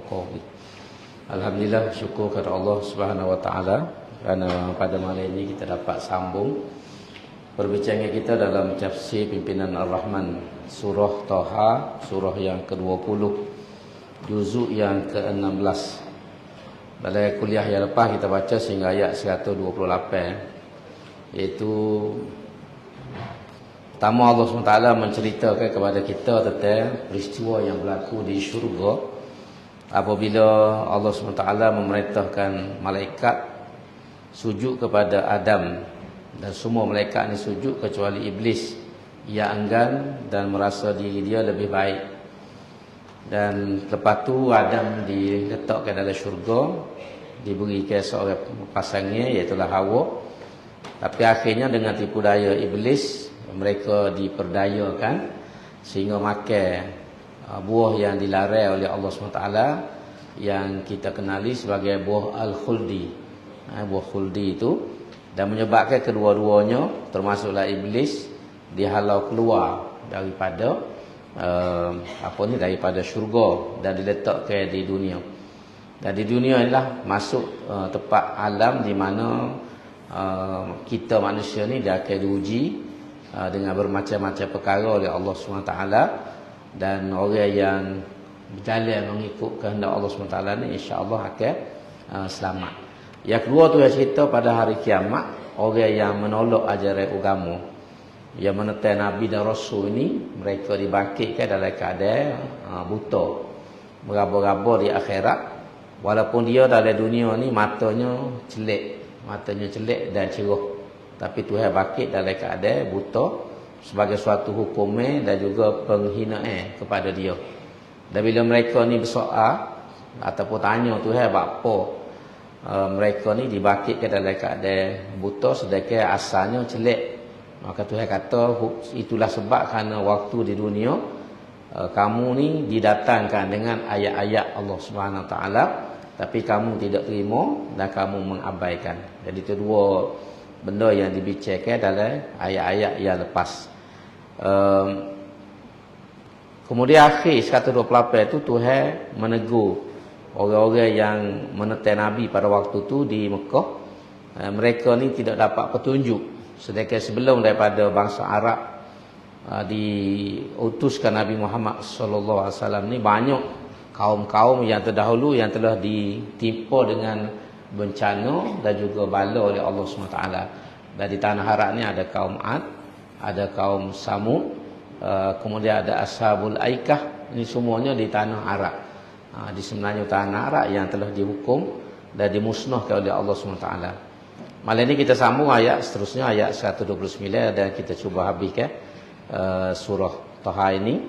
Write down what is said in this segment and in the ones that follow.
Covid. Alhamdulillah, syukur kepada Allah Subhanahu wa taala kerana pada malam ini kita dapat sambung perbincangan kita dalam tafsir pimpinan Ar-Rahman, surah Taha, surah yang ke-20, juzuk yang ke-16. Pada kuliah yang lepas kita baca sehingga ayat 128, iaitu pertama Allah SWT menceritakan kepada kita tentang peristiwa yang berlaku di syurga apabila Allah SWT memerintahkan malaikat sujud kepada Adam, dan semua malaikat ni sujud kecuali iblis. Ia enggan dan merasa diri dia lebih baik. Dan lepas tu Adam diletakkan dalam syurga, diberikan seorang pasangnya iaitu Hawa. Tapi akhirnya dengan tipu daya iblis, mereka diperdayakan sehingga makan buah yang dilarang oleh Allah SWT, yang kita kenali sebagai buah Al-Khuldi. Buah Khuldi itu, dan menyebabkan kedua-duanya termasuklah iblis dihalau keluar daripada daripada syurga dan diletakkan di dunia. Dan di dunia inilah masuk tempat alam di mana kita manusia ni dia akan diuji dengan bermacam-macam perkara oleh Allah SWT, dan orang yang berjalan mengikut kehendak Allah SWT ni insya-Allah akan selamat. Yang kedua tu yang cerita pada hari kiamat, orang yang menolak ajaran agama, yang menentang Nabi dan Rasul ini, mereka dibangkitkan dalam keadaan buta, meraba-raba di akhirat, walaupun dia dalam dunia ni matanya celik dan cerah. Tapi Tuhan bangkit dalam keadaan buta sebagai suatu hukuman dan juga penghinaan kepada dia. Dan bila mereka ni bersoal ataupun tanya Tuhan apa, mereka ni dibangkitkan dalam keadaan buta sedangkan asalnya celik. Maka Tuhan kata itulah sebab kerana waktu di dunia kamu ni didatangkan dengan ayat-ayat Allah Subhanahu Wa Taala, tapi kamu tidak terima dan kamu mengabaikan. Jadi itu dua benda yang dibicarakan dalam ayat-ayat yang lepas. Kemudian akhir 128 itu Tuhan menegur orang-orang yang menentang Nabi pada waktu itu di Mekah. Mereka ni tidak dapat petunjuk, sedangkan sebelum daripada bangsa Arab diutuskan Nabi Muhammad SAW ni, banyak kaum-kaum yang terdahulu yang telah ditimpa dengan bencana dan juga bala oleh Allah SWT. Dan di tanah Arab ni ada kaum Ad, ada kaum Samud, kemudian ada Ashabul Aikah. Ini semuanya di tanah Arab, di sebenarnya tanah Arab yang telah dihukum dan dimusnahkan oleh Allah SWT. Malam ini kita sambung ayat seterusnya, ayat 129, dan kita cuba habiskan surah Taha ini.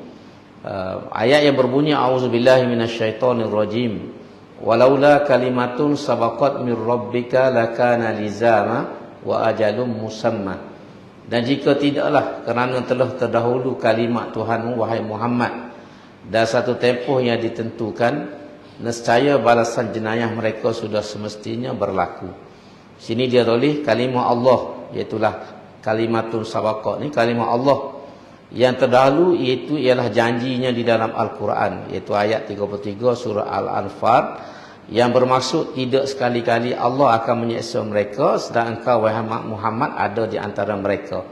Ayat yang berbunyi a'udzubillahi minasyaitonirrajim. Walaula kalimatun sabaqat min rabbika lakana lizama wa ajalum musamma. Dan jika tidaklah kerana telah terdahulu kalimat Tuhanmu wahai Muhammad, dan satu tempoh yang ditentukan, nescaya balasan jenayah mereka sudah semestinya berlaku. Sini dia tulis kalimah Allah, iaitulah kalimatun sabaqat ni kalimah Allah yang terdahulu, iaitu ialah janjinya di dalam Al-Quran, iaitu ayat 33 surah Al-Anfal, yang bermaksud tidak sekali-kali Allah akan menyiksa mereka sedang engkau wahai Muhammad ada di antara mereka.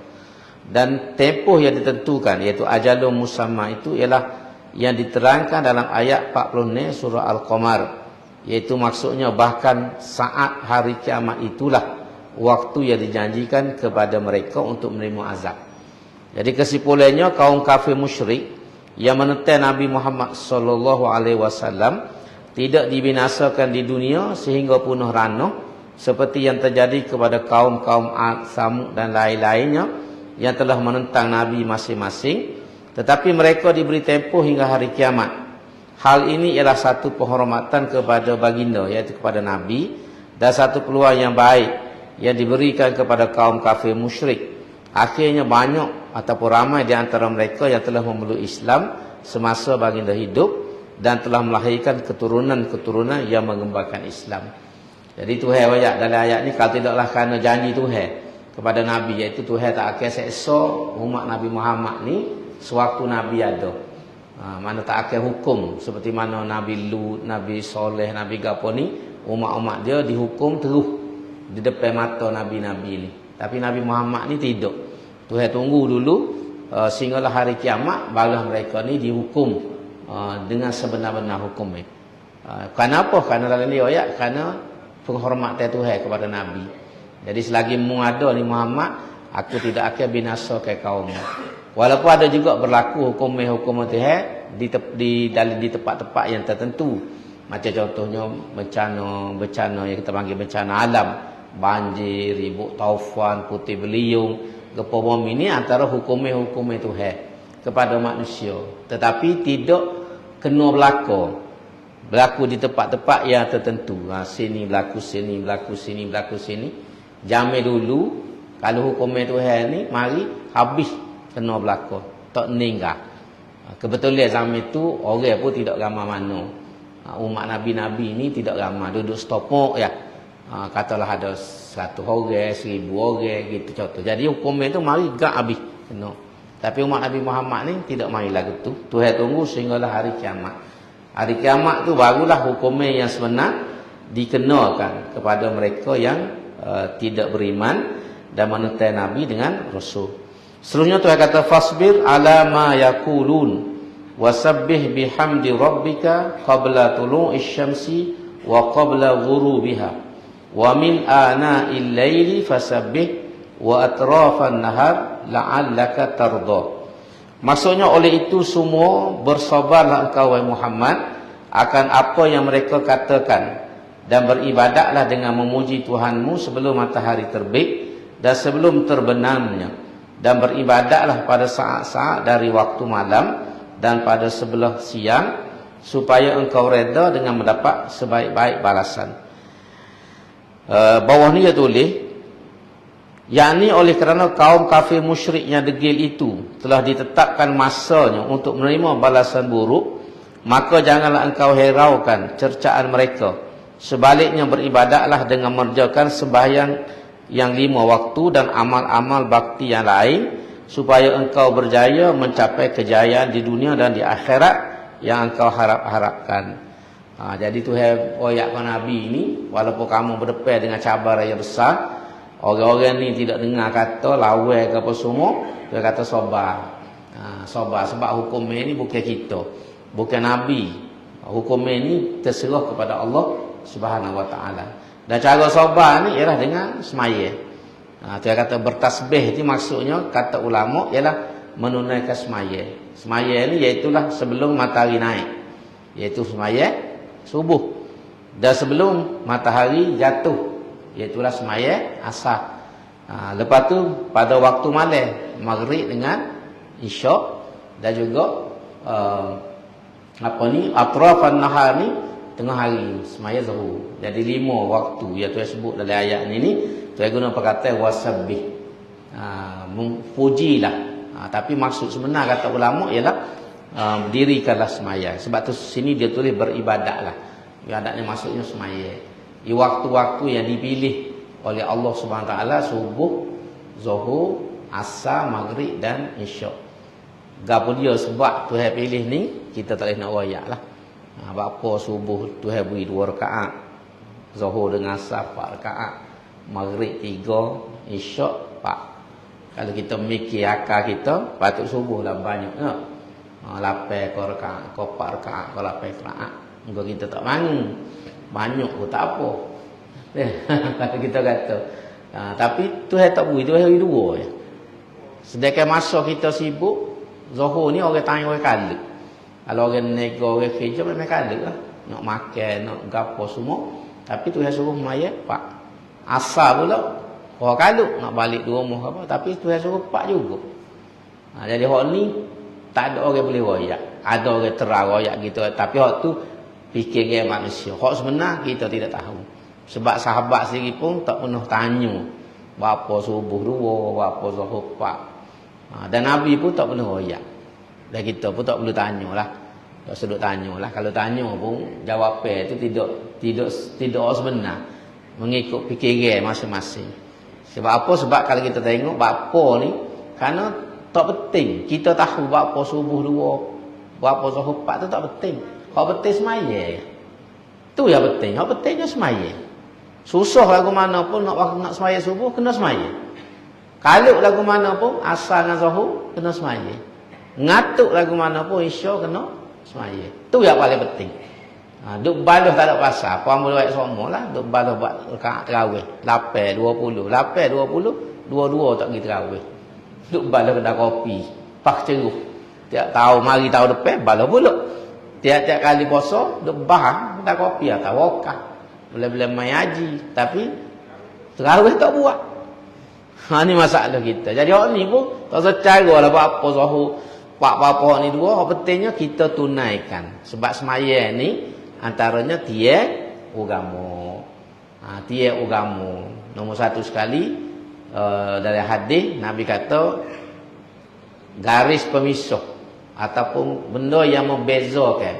Dan tempoh yang ditentukan, iaitu ajalum musamma, itu ialah yang diterangkan dalam ayat 40 surah Al-Qamar, iaitu maksudnya bahkan saat hari kiamat itulah waktu yang dijanjikan kepada mereka untuk menerima azab. Jadi kesimpulannya, kaum kafir musyrik yang menentang Nabi Muhammad SAW tidak dibinasakan di dunia sehingga punah rana seperti yang terjadi kepada kaum-kaum Ad, Samud dan lain-lainnya yang telah menentang Nabi masing-masing, tetapi mereka diberi tempoh hingga hari kiamat. Hal ini ialah satu penghormatan kepada baginda, iaitu kepada Nabi, dan satu peluang yang baik yang diberikan kepada kaum kafir musyrik. Akhirnya banyak ataupun ramai di antara mereka yang telah memeluk Islam semasa baginda hidup dan telah melahirkan keturunan-keturunan yang mengembangkan Islam. Jadi Tuhan ayat dalam ayat ni, kalau tidaklah kerana janji Tuhan kepada Nabi, iaitu Tuhan tak akan seksa umat Nabi Muhammad ni sewaktu Nabi ada. Mana tak akan hukum seperti mana Nabi Lut, Nabi Soleh, Nabi Gapo ni, umat-umat dia dihukum terus di depan mata Nabi-Nabi ni. Tapi Nabi Muhammad ni tidak. Tuhan tunggu dulu sehinggalah hari kiamat barulah mereka ni dihukum dengan sebenar-benar hukum ni. Kenapa? Kerana dalam ni ayat kerana penghormatan Tuhan kepada Nabi. Jadi selagi mu ada ni Muhammad, aku tidak akan binasa ke kaumnya. Walaupun ada juga berlaku hukum Tuhan di tempat-tempat yang tertentu. Macam contohnya bencana yang kita panggil bencana alam, banjir, ribut taufan, putih beliung, gempa bumi ini antara hukum Tuhan kepada manusia. Tetapi tidak kena berlaku di tempat-tempat yang tertentu. Sini berlaku sini, berlaku sini, berlaku sini. Jamai dulu kalau hukum Tuhan ni mari habis kena berlaku, tak meninggal. Kebetulan zaman itu orang pun tidak ramai mana. Umat Nabi-Nabi ni tidak ramai, duduk setopok ya. Katalah ada 100 orang, 1000 orang gitu contoh. Jadi hukum itu mari gak habis kena. Tapi umat Nabi Muhammad ni tidak mari lagu tu. Tuhan tunggu sehinggalah hari kiamat. Hari kiamat tu barulah hukum yang sebenar dikenakan kepada mereka yang tidak beriman dan menentang Nabi dengan Rasul. Seterusnya Tuhan kata fasbir ala ma yaqulun wasabbih bihamdi rabbika qabla tulu'isy syamsi wa qabla ghurubiha wa min ana'il laili fasabbih wa atrafan nahar la'allaka tarda. Maksudnya oleh itu semua bersabarlah engkau wahai Muhammad akan apa yang mereka katakan dan beribadatlah dengan memuji Tuhanmu sebelum matahari terbit dan sebelum terbenamnya. Dan beribadatlah pada saat-saat dari waktu malam dan pada sebelah siang supaya engkau reda dengan mendapat sebaik-baik balasan. Bawah ni dia tulis, yakni oleh kerana kaum kafir musyrik yang degil itu telah ditetapkan masanya untuk menerima balasan buruk, maka janganlah engkau hiraukan cercaan mereka. Sebaliknya beribadatlah dengan mengerjakan sembahyang yang 5 waktu dan amal-amal bakti yang lain supaya engkau berjaya mencapai kejayaan di dunia dan di akhirat yang engkau harapkan. Jadi Tuhan ayatkan Nabi ini, walaupun kamu berdepan dengan cabaran yang besar, orang-orang ni tidak dengar kata lawai ke apa semua, dia kata sabar. Sabar sebab hukum ini bukan kita, bukan Nabi. Hukum ini terserah kepada Allah Subhanahu wa taala. Dan cara sabar ni ialah dengan semaya. Dia kata bertasbih itu maksudnya kata ulama ialah menunaikan semaya. Semaya ni iaitulah sebelum matahari naik. Iaitu semaya subuh. Dan sebelum matahari jatuh. Iaitulah semaya asar. Lepas tu pada waktu malam maghrib dengan isyak dan juga atrafan nahar ni tengah hari semaya zuhur. Jadi 5 waktu yang Tuhan sebut dalam ayat ini Tuhan guna perkataan wasabbih. Pujilah. Tapi maksud sebenar kata ulama ialah dirikanlah semaya. Sebab tu sini dia tulis beribadatlah. Ibadat ni maksudnya semaya. Di waktu-waktu yang dipilih oleh Allah Subhanahu Wa Taala subuh, zuhur, asar, maghrib dan isyak. Gapo dia sebab Tuhan pilih ni kita tak boleh nak royak-lah. Apa subuh Tuhan beri 2 rakaat, zuhur dengan asar 4 rakaat, maghrib 3, isyak 4. Kalau kita mikir akal kita, patut subuh lah banyak ya. 8 rakaat, 4 rakaat, 8 rakaat. Engkau kita tak bangun. Banyak pun tak apa. Kalau kita kata. Tapi Tuhan tak beri, Tuhan beri 2 je. Sedangkan masa kita sibuk, zuhur ni orang tanya orang kala. Kalau orang nego, orang kerja memang kala lah. Nak makan, nak gapo semua. Tapi Tuhan suruh mayat 4. Asar pula orang kala nak balik di rumah apa. Tapi Tuhan suruh 4 juga. Jadi hak ni tak ada orang boleh royak. Ada orang terang royak gitu. Tapi hak tu fikir manusia. Hak sebenar kita tidak tahu. Sebab sahabat sendiri pun tak pernah tanya berapa subuh 2, berapa zuhur 4. Dan Nabi pun tak pernah royak. Dan kita pun tak perlu tanyalah. Tak sedut tanyalah. Kalau tanya pun jawapan itu tidak sebenar. Mengikut fikiran masing-masing. Sebab apa? Sebab kalau kita tengok berapa ni, kerana tak penting kita tahu berapa subuh 2, Berapa zuhur 4 tu tak penting. Hak penting semaya. Tu yang penting. Hak pentingnya semaya. Susah lagu mana pun nak semaya subuh kena semaya. Kalau lagu mana pun asar dengan zuhur kena semaya. Ngatuk lagu mana pun isya kena semaya. Tu yang paling penting. Duk baluh tak ada pasal. Puan boleh buat semua lah. Duk baluh buat rakaat terawih. 8, 20. 8, 20. Dua-dua tak pergi terawih. Duk baluh kedai kopi. Pak ceruh. Tiap tahu mari tahu depan baluh pula. Tiap-tiap kali puasa duk bahang kedai kopi atau wakaf. Boleh-boleh main haji. Tapi terawih tak buat. Ni masalah kita. Jadi orang ni pun tak secara lah apa-apa zuhur. Apa-apa ni dua. Yang pentingnya kita tunaikan. Sebab semaya ni antaranya tiap agama. Tiap agama. Nombor satu sekali dari hadis Nabi kata garis pemisah ataupun benda yang membezakan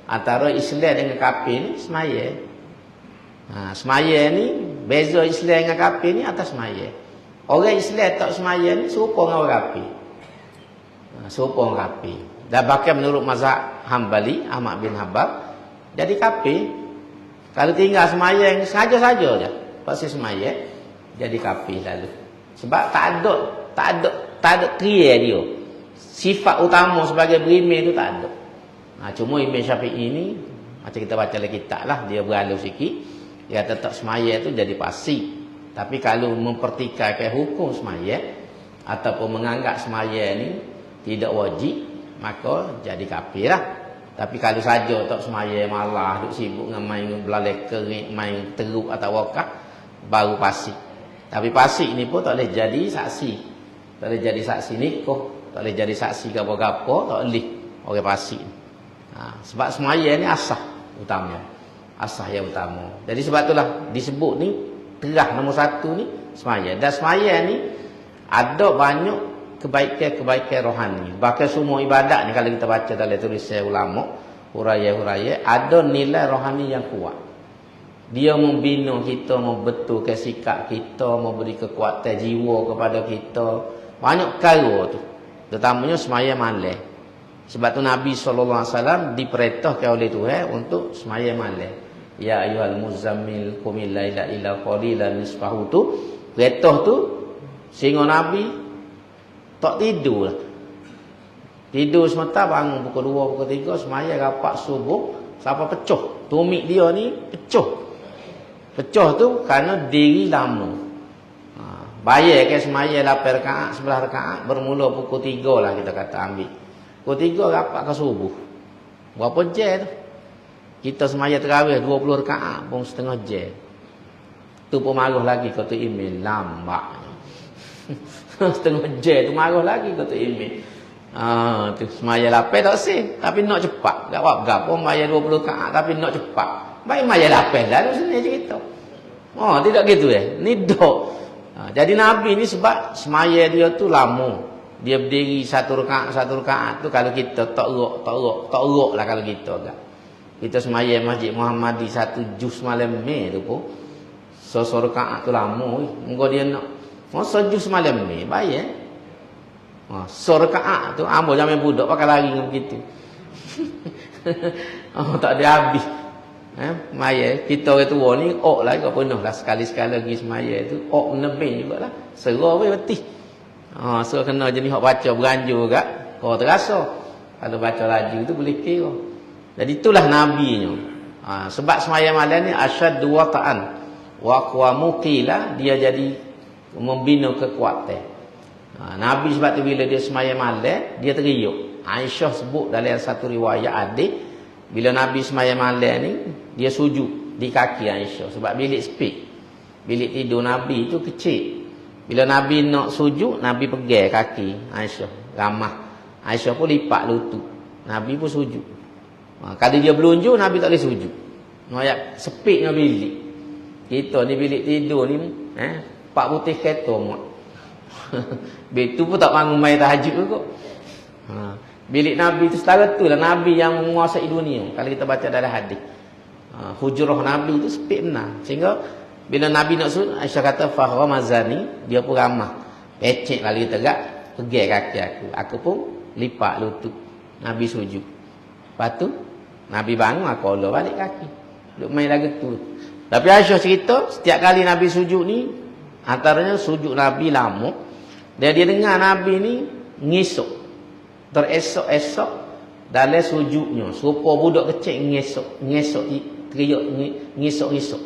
antara Islam dengan kafir ni semaya. Semaya ni beza Islam dengan kafir ni atas semaya. Orang Islam tak semaya ni serupa dengan orang kafir. Serupa orang kafir. Dan bahkan menurut mazhab Hambali Ahmad bin Hanbal jadi kafir. Kalau tinggal semaya yang saja-saja je pasti semaya jadi kafir lalu. Sebab tak ada clear dia. Sifat utama sebagai beriman tu tak ada. Cuma Imam Syafi'i ni macam kita baca dalam kitab lah, dia beralih sikit. Dia tetap semaya tu jadi fasik. Tapi kalau mempertikaikan hukum semaya ataupun menganggap semaya ni tidak wajib, maka jadi kafir lah. Tapi kalau saja tak semaya malah duk sibuk dengan main belalai kerik, main teruk atau wakaf, baru fasik. Tapi fasik ni pun tak boleh jadi saksi. Tak boleh jadi saksi nikah, tak boleh jadi saksi gapo-gapo, tak boleh orang fasik. Sebab semaya ni asah utama. Asah yang utama. Jadi sebab itulah disebut ni terah nombor satu ni semaya. Dan semaya ni ada banyak kebaikan-kebaikan rohani. Bahkan semua ibadat ni kalau kita baca dalam tulisan ulama, huraya-huraya, ada nilai rohani yang kuat. Dia membina kita, membetulkan sikap kita, memberi kekuatan jiwa kepada kita. Banyak perkara tu. Terutamanya semaya malam. Sebab tu Nabi SAW diperintahkan oleh Tuhan untuk semaya malam. Ya ayyuhal muzammil qumil laila illa qalilan nisfahu tu. Perintah tu sehingga Nabi tak tidur lah. Tidur semata bangun pukul 2, pukul 3 semaya rapat subuh sampai pecah. Tumit dia ni pecah. Pecah tu kerana diri lama. Bayar ke semaya 8 rakaat, 11 rakaat bermula pukul 3 lah kita kata ambil. Pukul 3 rapat ke subuh. Berapa jam tu? Kita semaya terawih 20 rakaat pun setengah jam. Tu pun marah lagi kata email lambat. Setengah jam tu marah lagi kata email. Tu semaya 8 tak sih, tapi nak cepat. Tak apa-apa semaya 20 rakaat tapi nak cepat. Baik maya 8 lalu sini cerita. Tidak gitu Ni dok. Jadi Nabi ni sebab semaya dia tu lama. Dia berdiri satu rakaat tu kalau kita tak erok lah kalau kita agak. Kita semaya Masjid Muhammadi 1 juz malam Mei tu pun. Rakaat tu lama. Mungkin dia nak. Masa juz malam Mei bayar. Rakaat tu ambo zaman budak pakai lari dengan begitu. Tak ada habis. Semaya kita orang tua ni ok lah kau penuh lah sekali-sekali lagi semaya tu ok nebing jugalah serah weh betih so kena jenis hak baca beranjur juga kau terasa kalau baca laju tu boleh kira. Jadi itulah nabinya. Sebab semaya malam ni asyaddu wata'an wa aqwamu qila, dia jadi membina kekuatan. Nabi sebab tu bila dia semaya malam dia teriuk. Aisyah sebut dalam satu riwayat adik bila Nabi semaya malam ni dia sujud di kaki Aisyah sebab bilik sepik. Bilik tidur Nabi tu kecil. Bila Nabi nak sujud, Nabi pegang kaki Aisyah, ramah. Aisyah pun lipat lutut. Nabi pun sujud. Kalau dia belunjuk, Nabi tak boleh sujud. Noyak sepiknya bilik. Kita ni bilik tidur ni, pak putih kereta mak. Betul pun tak bangun main tahajud kok. Bilik Nabi tu setara tu lah Nabi yang menguasai dunia. Kalau kita baca dalam hadis. Hujrah Nabi tu sepik benar. Sehingga bila Nabi nak sujud, Aisyah kata Fahramazani, dia pun ramah. Pecek kali tegak, pegang kaki aku. Aku pun lipat lutut. Nabi sujud. Lepas tu Nabi bangun aku Allah balik kaki. Duk main lagu tu. Tapi Aisyah cerita setiap kali Nabi sujud ni, antaranya sujud Nabi lama, dia dengar Nabi ni ngisuk. Teresok-esok dalam sujudnya. Serupa budak kecil ngisuk teriak ngisuk-ngisuk.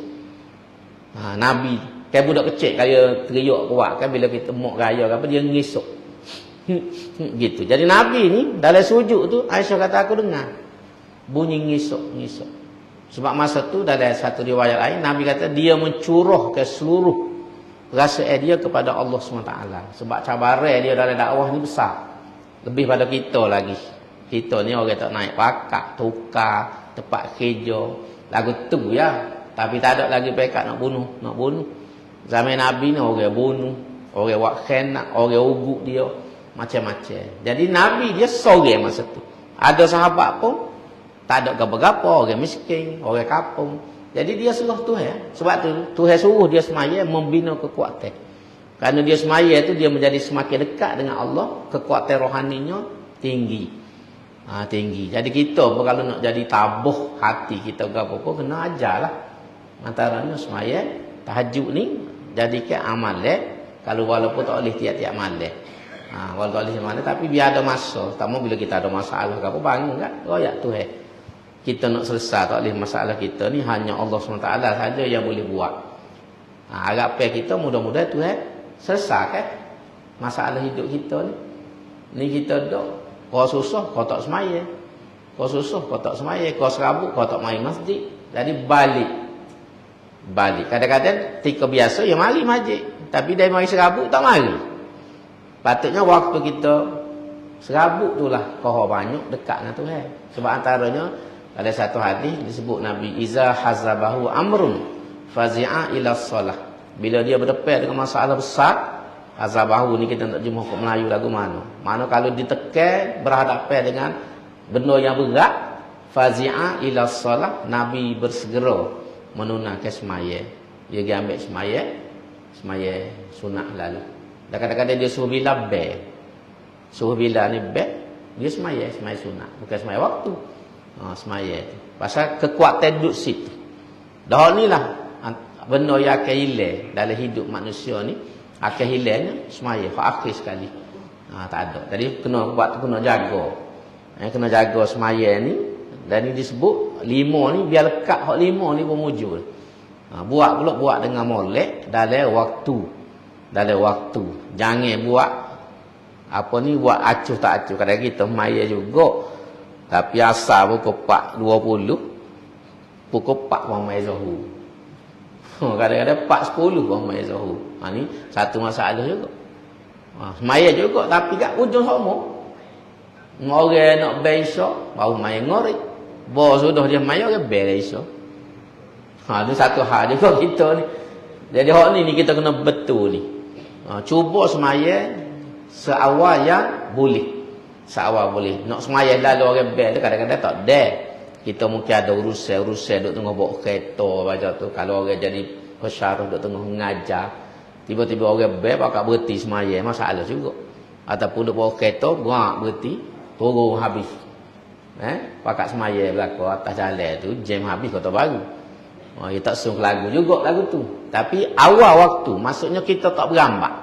Nabi kan budak kecil kaya teriak kuat kan bila kita mak raya apa dia ngisuk. Gitu. Jadi Nabi ni dalam sujud tu Aisyah kata aku dengar bunyi ngisuk-ngisuk. Sebab masa tu dalam satu riwayat lain Nabi kata dia mencurah ke seluruh rasa dia kepada Allah SWT. Sebab cabaran dia dalam dakwah ni besar. Lebih pada kita lagi. Kita ni orang tak naik pakak, tukar, tempat kerja. Lagu tu ya. Tapi tak ada lagi pekat nak bunuh. Zaman Nabi ni orang bunuh, orang buat khenak, orang ugut dia. Macam-macam. Jadi Nabi dia sorang masa tu. Ada sahabat pun tak ada gapa-gapa, orang miskin, orang kampung. Jadi dia suruh Tuhan. Sebab tu Tuhan suruh dia semaya membina kekuatan. Kerana dia semaya tu dia menjadi semakin dekat dengan Allah, kekuatan rohaninya tinggi. Tinggi. Jadi kita pun kalau nak jadi tabuh hati kita apa-apa kena ajarlah. Antaranya semaya tahajud ni jadikan amalan. Kalau walaupun tak boleh tiap-tiap malam. Walaupun tak boleh malam tapi biar ada masa. Terutama bila kita ada masalah ke apa bangun kan. Royak Tuhan. Kita nak selesai tak boleh masalah kita ni hanya Allah SWT saja yang boleh buat. Harapan kita mudah-mudahan Tuhan selesaikan masalah hidup kita ni. Ni kita duduk, kau susah kau tak semaya. Kau susah kau tak semaya, kau serabut kau tak main masjid. Jadi balik. Kadang-kadang ketika biasa ya mari masjid, tapi dia mari serabut tak mari. Patutnya waktu kita serabut itulah kau banyak dekat dengan Tuhan. Sebab antaranya ada satu hadis disebut Nabi iza hazabahu amrun fazi'a ila shalah. Bila dia berdepan dengan masalah besar, hazabahu ni kita nak jumpa kat Melayu lagu mana? Mana kalau ditekan berhadapan dengan benda yang berat, fazi'a ila shalah, Nabi bersegera menunaikan semaya. Dia pergi ambil semaya sunat lalu. Dan kadang-kadang dia suruh bila bel. Suruh bila ni bel, dia semaya sunat, bukan semaya waktu. Semaya tu. Pasal kekuatan duduk situ. Dah ni lah benda yang akan hilang dalam hidup manusia ni, akan hilangnya semaya hak akhir sekali. Tak ada. Jadi kena buat kena jaga. Kena jaga semaya ni. Dan ni disebut 5 ni biar lekat hak 5 ni pun mujur. Buat dengan molek dalam waktu. Jangan buat apa ni buat acuh tak acuh. Kadang kita semaya juga. Tapi asal pukul 4.20 pukul 4 orang main Zuhur. Kadang-kadang 4.10 orang main Zuhur. Ni satu masalah juga. Semaya juga tapi kat ujung sama. Orang nak bayar Isyak baru main ngorek. Bawa sudah dia main orang bayar Isyak. Ni satu hal juga kita ni. Jadi hak ni kita kena betul ni. Cuba semaya seawal yang boleh. Seawal boleh. Nak semaya lalu orang bel tu kadang-kadang tak ada. Kita mungkin ada urusan duk tengah bawa kereta baca tu. Kalau orang jadi pesyarah duk tengah mengajar, tiba-tiba orang bel pakai berhenti semaya, masalah juga. Ataupun duk bawa kereta, buat berhenti, turun habis. Pakai semaya berlaku atas jalan tu, jam habis kota baru. Dia tak sung lagu juga lagu tu. Tapi awal waktu, maksudnya kita tak berambat.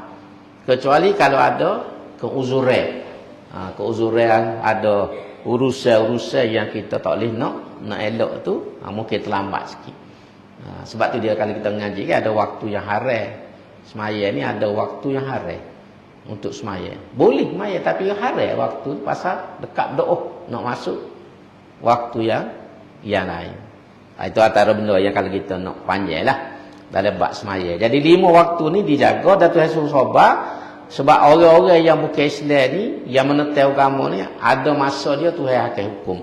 Kecuali kalau ada keuzuran. Keuzuran ada urusan-urusan yang kita tak boleh nak elok tu, mungkin terlambat sikit. Sebab tu dia kalau kita mengaji kan ada waktu yang haram. Semaya ni ada waktu yang haram untuk semaya. Boleh semaya tapi haram waktu pasal dekat doa nak masuk waktu yang lain. Itu antara benda yang kalau kita nak panjang lah dalam bab semaya. Jadi 5 waktu ni dijaga dan Tuhan suruh sabar. Sebab orang-orang yang bukan Islam ni, yang menentang agama ni, ada masa dia Tuhan akan hukum.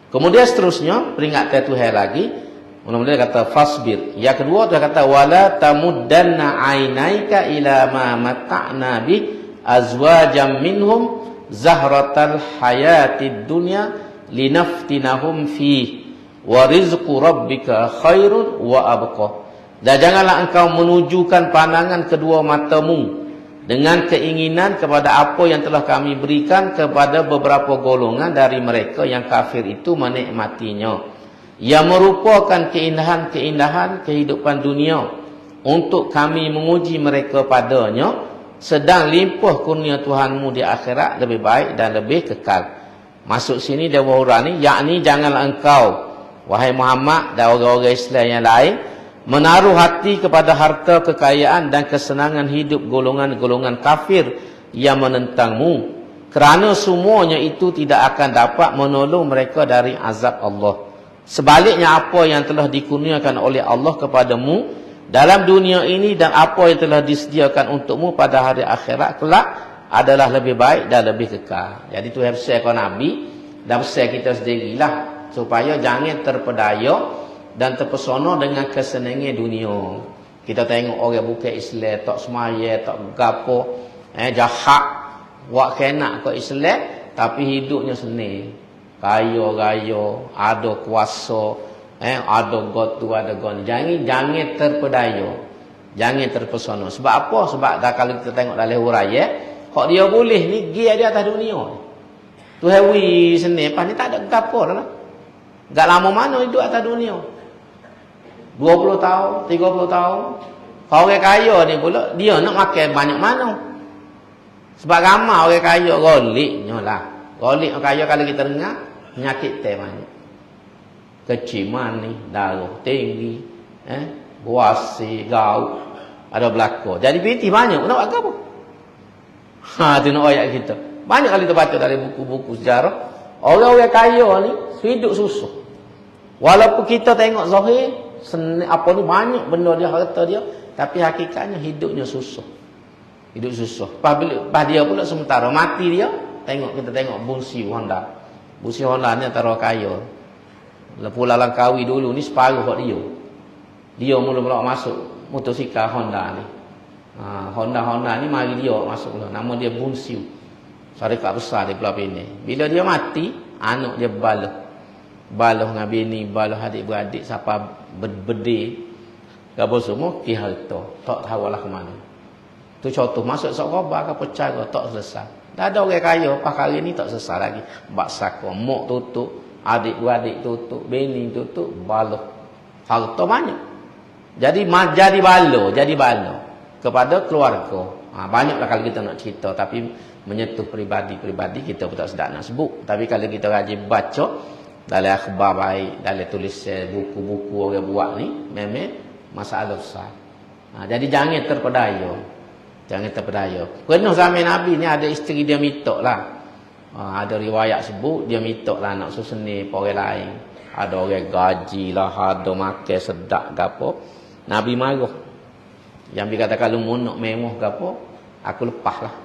Kemudian seterusnya, peringatan Tuhan lagi. Mula-mula dia kata, fasbir. Yang kedua, Tuhan kata, wala tamuddanna ainaika ila ma mata'na bi azwajam minhum zahratal hayatid dunya linaftinahum fi wa rizqu rabbika khairun wa abqa. Dan janganlah engkau menunjukkan pandangan kedua matamu dengan keinginan kepada apa yang telah kami berikan kepada beberapa golongan dari mereka yang kafir itu menikmatinya, yang merupakan keindahan-keindahan kehidupan dunia, untuk kami menguji mereka padanya, sedang limpah kurnia Tuhanmu di akhirat lebih baik dan lebih kekal. Masuk sini dia berhurah ni, yakni janganlah engkau, wahai Muhammad dan orang-orang Islam yang lain, menaruh hati kepada harta, kekayaan dan kesenangan hidup golongan-golongan kafir yang menentangmu, kerana semuanya itu tidak akan dapat menolong mereka dari azab Allah. Sebaliknya, apa yang telah dikurniakan oleh Allah kepadamu dalam dunia ini dan apa yang telah disediakan untukmu pada hari akhirat kelak adalah lebih baik dan lebih kekal. Jadi tu pesan kau Nabi dan pesan kita sendirilah, supaya jangan terpedaya dan terpesona dengan kesenangan dunia. Kita tengok orang bukan Islam, tak semaya, tak gapo, jahat, buat kenak ke Islam, tapi hidupnya senang. Kaya-kaya, ada kuasa, ada gotu, ada gon. Jangan terpedaya. Jangan terpesona. Sebab apa? Sebab dah kalau kita tengok dalam huraian, hak dia boleh ni dia di atas dunia. Tu hewi senang, pas ni tak ada gapo dah. Enggak lama mana hidup atas dunia. 20 tahun, 30 tahun. Kalau orang kaya ni pula, dia nak makan banyak mana. Sebab ramai orang kaya, goliknya lah. Golik orang kaya kalau kita dengar, penyakit teh banyak. Keciman ni, darah tinggi, buasi, gaut, ada belakang. Jadi piti banyak, nak buat apa? Tu nak ayat kita. Banyak kali kita baca dari buku-buku sejarah. Orang-orang kaya ni, hidup susah. Walaupun kita tengok zahir, apa ni banyak benda dia, harta dia, tapi hakikatnya hidupnya susah. Hidup susah. Pas dia pula sementara mati dia, kita tengok Busi Honda. Busi Honda ni antara kaya. Pula Langkawi dulu ni separuh hak dia. Dia mula-mula masuk motosikal Honda ni. Honda ni mari dia masuk pula. Nama dia Busi. Syarikat besar di Pulau Pinang. Bila dia mati, anak dia baloh dengan bini, baloh adik-beradik, siapa berdeh, gabung semua, ki harta. Tak tahu lah ke mana. Tu contoh, masuk sekolah ke percara, tak selesai. Dah ada orang kaya, hari ni tak selesai lagi. Baksa ko, mak tutup, adik-beradik tutup, bini tutup, baloh. Harta banyak. Jadi baloh kepada keluarga. Banyaklah kalau kita nak cerita, tapi menyentuh pribadi-pribadi kita pun tak sedap nak sebut. Tapi kalau kita rajin baca dalam akhbar baik, dalam tulisan buku-buku orang buat ni, memang masalah besar. Jadi jangan terpedaya. Pernah zaman Nabi ni ada isteri dia mitok lah. Ada riwayat sebut dia mitok lah nak suseni para orang lain. Ada orang gaji lah, ada makan sedap ke apa. Nabi marah. Yang dia kata kalau mu nak mewah ke apa, aku lepas lah.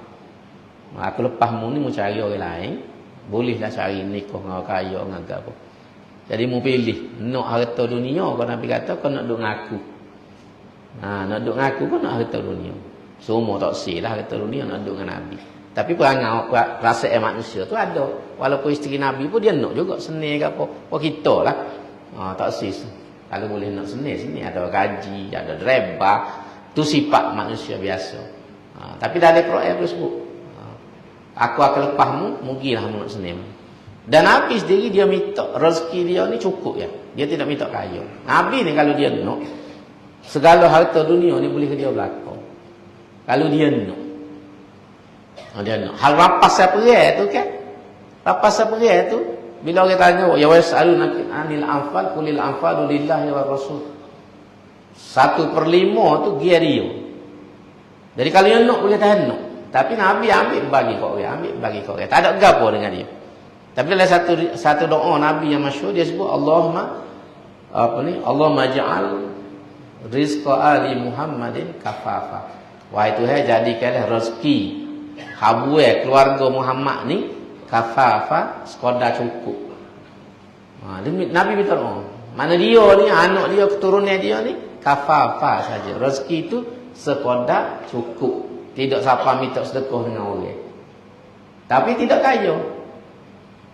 Aku lepas mu ni mu cari orang lain. Bolehlah cari nikah dengan orang kaya dengan apa. Jadi mu pilih nak harta dunia, kau Nabi kata kau nak duk dengan aku. Nak duk dengan aku kau nak harta dunia. Semua tak silah harta dunia nak duk dengan Nabi. Tapi perangai perasaan manusia tu ada. Walaupun isteri Nabi pun dia nak juga seni ke apa. Kita lah. Tak sis. Kalau boleh nak seni ada gaji, ada driver. Tu sifat manusia biasa. Tapi dalam Quran tu sebut. Aku akan lepasmu, mungkinlah mu nak senim. Dan Nabi sendiri dia minta rezeki dia ni cukup ya. Dia tidak minta kaya. Nabi ni kalau dia nak, segala harta dunia ni boleh ke dia belakang. Kalau dia nak. Hal rapas seperai tu kan? Rapas seperai tu, bila orang tanya, ya wasaluna anil anfal, kulil anfalu lillahi wa rasul. 1/5 tu dia. Jadi kalau dia nak boleh tahan nak. Tapi Nabi ambil bagi kau orang. Tak ada gapo dengan dia. Tapi dalam satu doa Nabi yang masyhur dia sebut Allahumma ja'al rizqa ali Muhammadin kafafa. Wahai Tuhan, jadikanlah rezeki habuai keluarga Muhammad ni kafafa, sekadar cukup. Nabi minta doa. Mana dia ni, anak dia, keturunan dia ni kafafa saja. Rezeki itu sekadar cukup. Tidak siapa minta sedekah dengan orang. Tapi tidak kaya.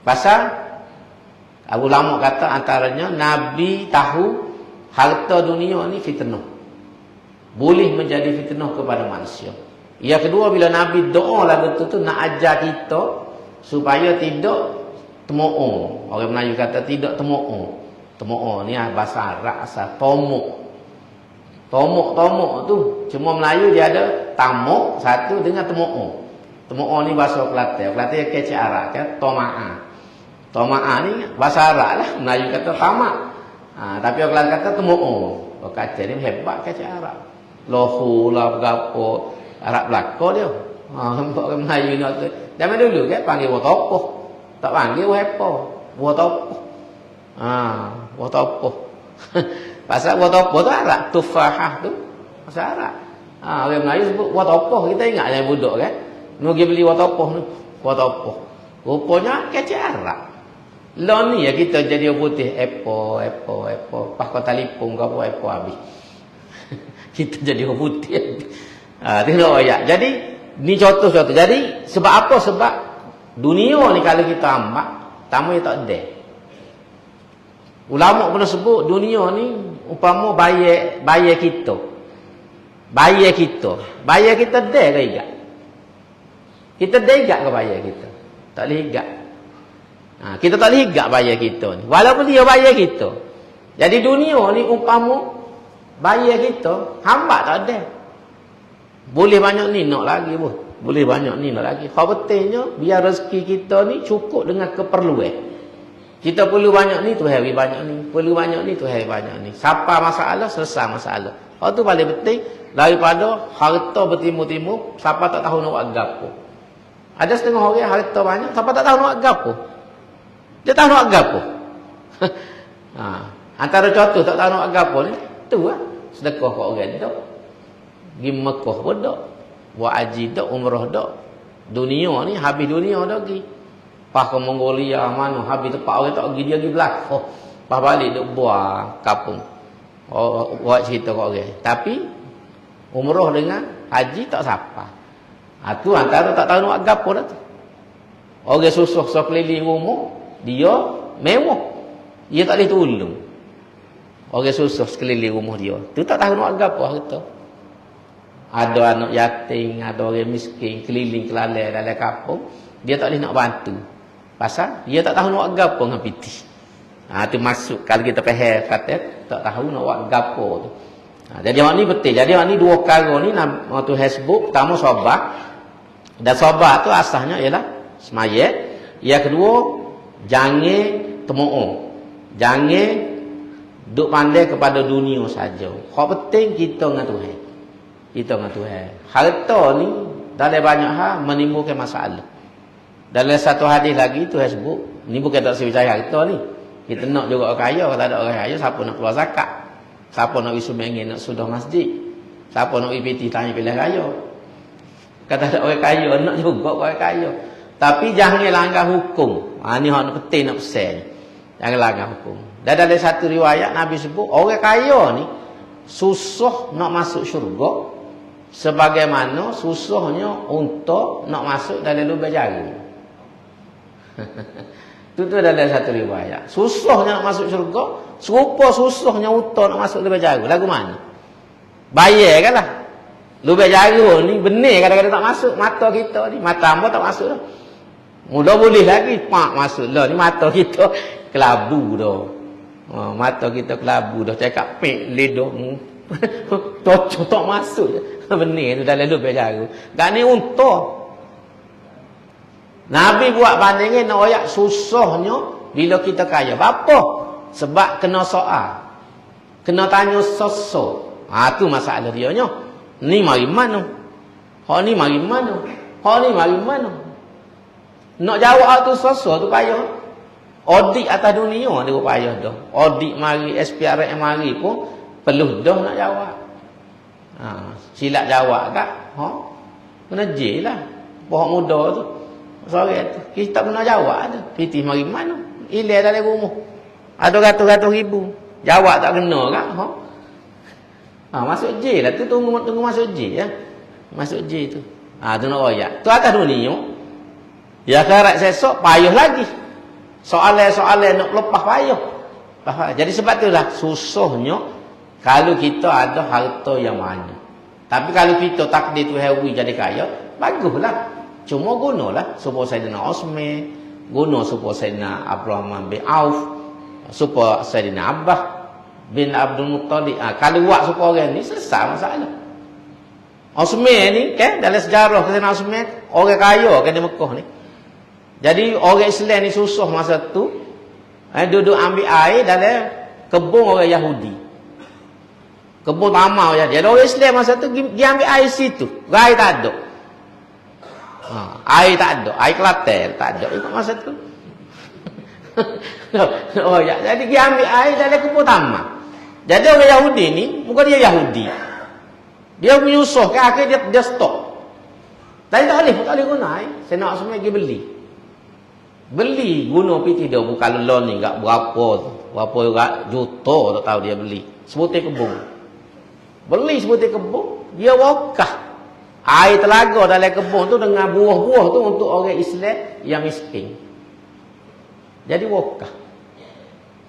Pasal ulama kata antaranya Nabi tahu harta dunia ni fitnah. Boleh menjadi fitnah kepada manusia. Yang kedua, bila Nabi doa lah betul tu nak ajar kita supaya tidak temo'ong. Orang Melayu kata tidak temo'ong. Temo'ong ni bahasa Arab asal tomok. Tomok tu cuma Melayu dia ada tamok satu dengan temo'ong. Temo'ong ni bahasa Kelantan. Kelantan kecik Arab kan, toma'a. Toma'a ni bahasa Arab lah. Melayu kata tamak. Tapi orang Kelantan kata temo'ong. Orang kata ni hebat kecik Arab. Lahu lah berapa Arab belakang dia. Orang Melayu ni zaman dulu kan panggil watopoh. Tak panggil wahepo. Watopoh. Watopoh. Pasal watopoh tu Arab. Tufahah tu bahasa Arab. Orang Melayu sebut watopoh. Kita ingat yang budak kan. Pergi beli watopoh ni. Watopoh. Rupanya kecik Arab. Lah ni ya kita jadi putih. Epo. Pas kau telefon ke apa epo habis. Kita jadi orang putih. Tengok ayat. Jadi ni contoh-contoh. Jadi sebab apa? Sebab dunia ni kalau kita ambil tamu yang tak ada. Ulama pernah sebut dunia ni umpama bayar kita. Bayar kita ada ke ingat? Kita ada ingat ke bayar kita? Tak boleh ingat. Kita tak boleh ingat bayar kita ni. Walaupun dia bayar kita. Jadi dunia ni umpama bayar kita, hamba tak ada. Boleh banyak ni nak lagi pun. Boleh banyak ni nak lagi. Hal pentingnya biar rezeki kita ni cukup dengan keperluan. Kita perlu banyak ni, Tuhan bagi banyak ni. Perlu banyak ni, Tuhan bagi banyak ni. Siapa masalah, selesai masalah. Hal tu paling penting daripada harta bertimur-timur, siapa tak tahu nak buat gapo. Ada setengah orang harta banyak, siapa tak tahu nak buat gapo. Dia tahu nak buat gapo. Antara contoh tak tahu nak buat gapo ni, tu lah. Sedekah kat orang tak. Pergi Mekah pun tak. Buat haji tak, umrah tak. Dunia ni, habis dunia dah pergi. Pas ke Mongolia mana, habis tempat orang tak pergi, dia pergi belakang. Pas balik duk buat kapung. Buat cerita kat orang. Tapi, umrah dengan haji tak siapa. Tu antara tak tahu nak agapo dah tu. Orang susah sekeliling rumah, dia mewah. Dia tak boleh tolong. Orang susah sekeliling rumah dia. Tu tak tahu nak agapo harta. Ada anak yatim, ada orang miskin keliling kelalai dalam kampung, dia tak boleh nak bantu. Pasal dia tak tahu nak buat gapo dengan piti. Tu masuk kalau kita faham kata tak tahu nak buat gapo tu. Jadi hak ni betul. Jadi hak ni dua perkara ni tu Facebook, pertama sabar. Dan sabar tu asalnya ialah semayat. Yang kedua, jangan temo'ong. Jangan duk pandai kepada dunia saja. Hak penting kita dengan Tuhan. Kita dengan Tuhan. Harta ni dalam banyak hal menimbulkan masalah. Dalam satu hadis lagi Tuhan sebut, ni bukan tak percaya harta ni. Kita nak juga orang kaya, kalau tak ada orang kaya siapa nak keluar zakat? Siapa nak pergi sumbangan nak sudah masjid? Siapa nak pergi piti tanya pilih raya? Kata ada orang kaya nak juga orang kaya. Tapi jangan langgar hukum. Ni hak penting nak pesan. Jangan langgar hukum. Dan dalam satu riwayat Nabi sebut orang kaya ni susah nak masuk syurga sebagaimana susahnya untuk nak masuk dalam lubang jarum. Itu dalam satu riwayat. Susahnya nak masuk syurga, serupa susahnya untuk nak masuk lubang jarum. Lagu mana? Bayar kan lah. Lubang jarum ni benar kadang-kadang tak masuk. Mata kita ni, mata hamba tak masuk dah. Mula boleh lagi, pak masuk lah. Ni mata kita kelabu dah. Mata kita kelabu dah. Cakap pek ledoh. Tocok tak masuk je. Benar tu dalam lubang jarum. Tak ni untuk. Nabi buat bandingin nak ayat susahnya bila kita kaya. Apa? Sebab kena soal. Kena tanya sosok. Tu masalah dia nya. Ni mari mana? Hak ni mari mana? Hak ni mari mana? Nak jawab tu sosok tu payah. Audit atas dunia dia payah dah. Audit mari, SPRM mari pun perlu dah nak jawab. Silap jawab tak? Kena je lah. Pohon muda tu. Sore tu. Kita kena jawab tu. Pitih mari mana? Ilir dalam rumah. Ada ratus-ratus ribu. Jawab tak kena kan? Masuk je lah tu. Tunggu masuk je ya. Masuk je tu. Tu nak royak. Tu atas dunia. Ya akhirat sesok payah lagi. Soalan-soalan nak lepas payah. Jadi sebab itulah susahnya kalau kita ada harta yang banyak. Tapi kalau kita takdir tu hewi jadi kaya, baguslah. Cuma gunalah supaya Sayyidina Osman, guna supaya Sayyidina Abdurrahman bin Auf, supaya Sayyidina Abbas bin Abdul Muttalib. Kalau buat supaya orang ni selesai masalah. Osman ni kan dalam sejarah Sayyidina Osman orang kaya kan di Mekah ni. Jadi orang Islam ni susah masa tu duduk ambil air dalam kebun orang Yahudi. Kebun tamau ya. Jadi orang Islam masa tu dia ambil air situ. Air tak ada. Air tak ada. Air Kelantan tak ada. Ikut masa tu. Oh ya. Jadi dia ambil air dalam kebun tamau. Jadi orang Yahudi ni bukan dia Yahudi. Dia menyusahkan akhirnya dia stop. Tapi tak boleh guna air. Saya nak semua pergi beli. Beli guna piti dia bukan lon ni enggak berapa juta tak tahu dia beli. Sebutir kebun. Beli sebutir kebun, dia wakaf. Air telaga dalam kebun tu dengan buah-buah tu untuk orang Islam yang miskin. Jadi wakaf.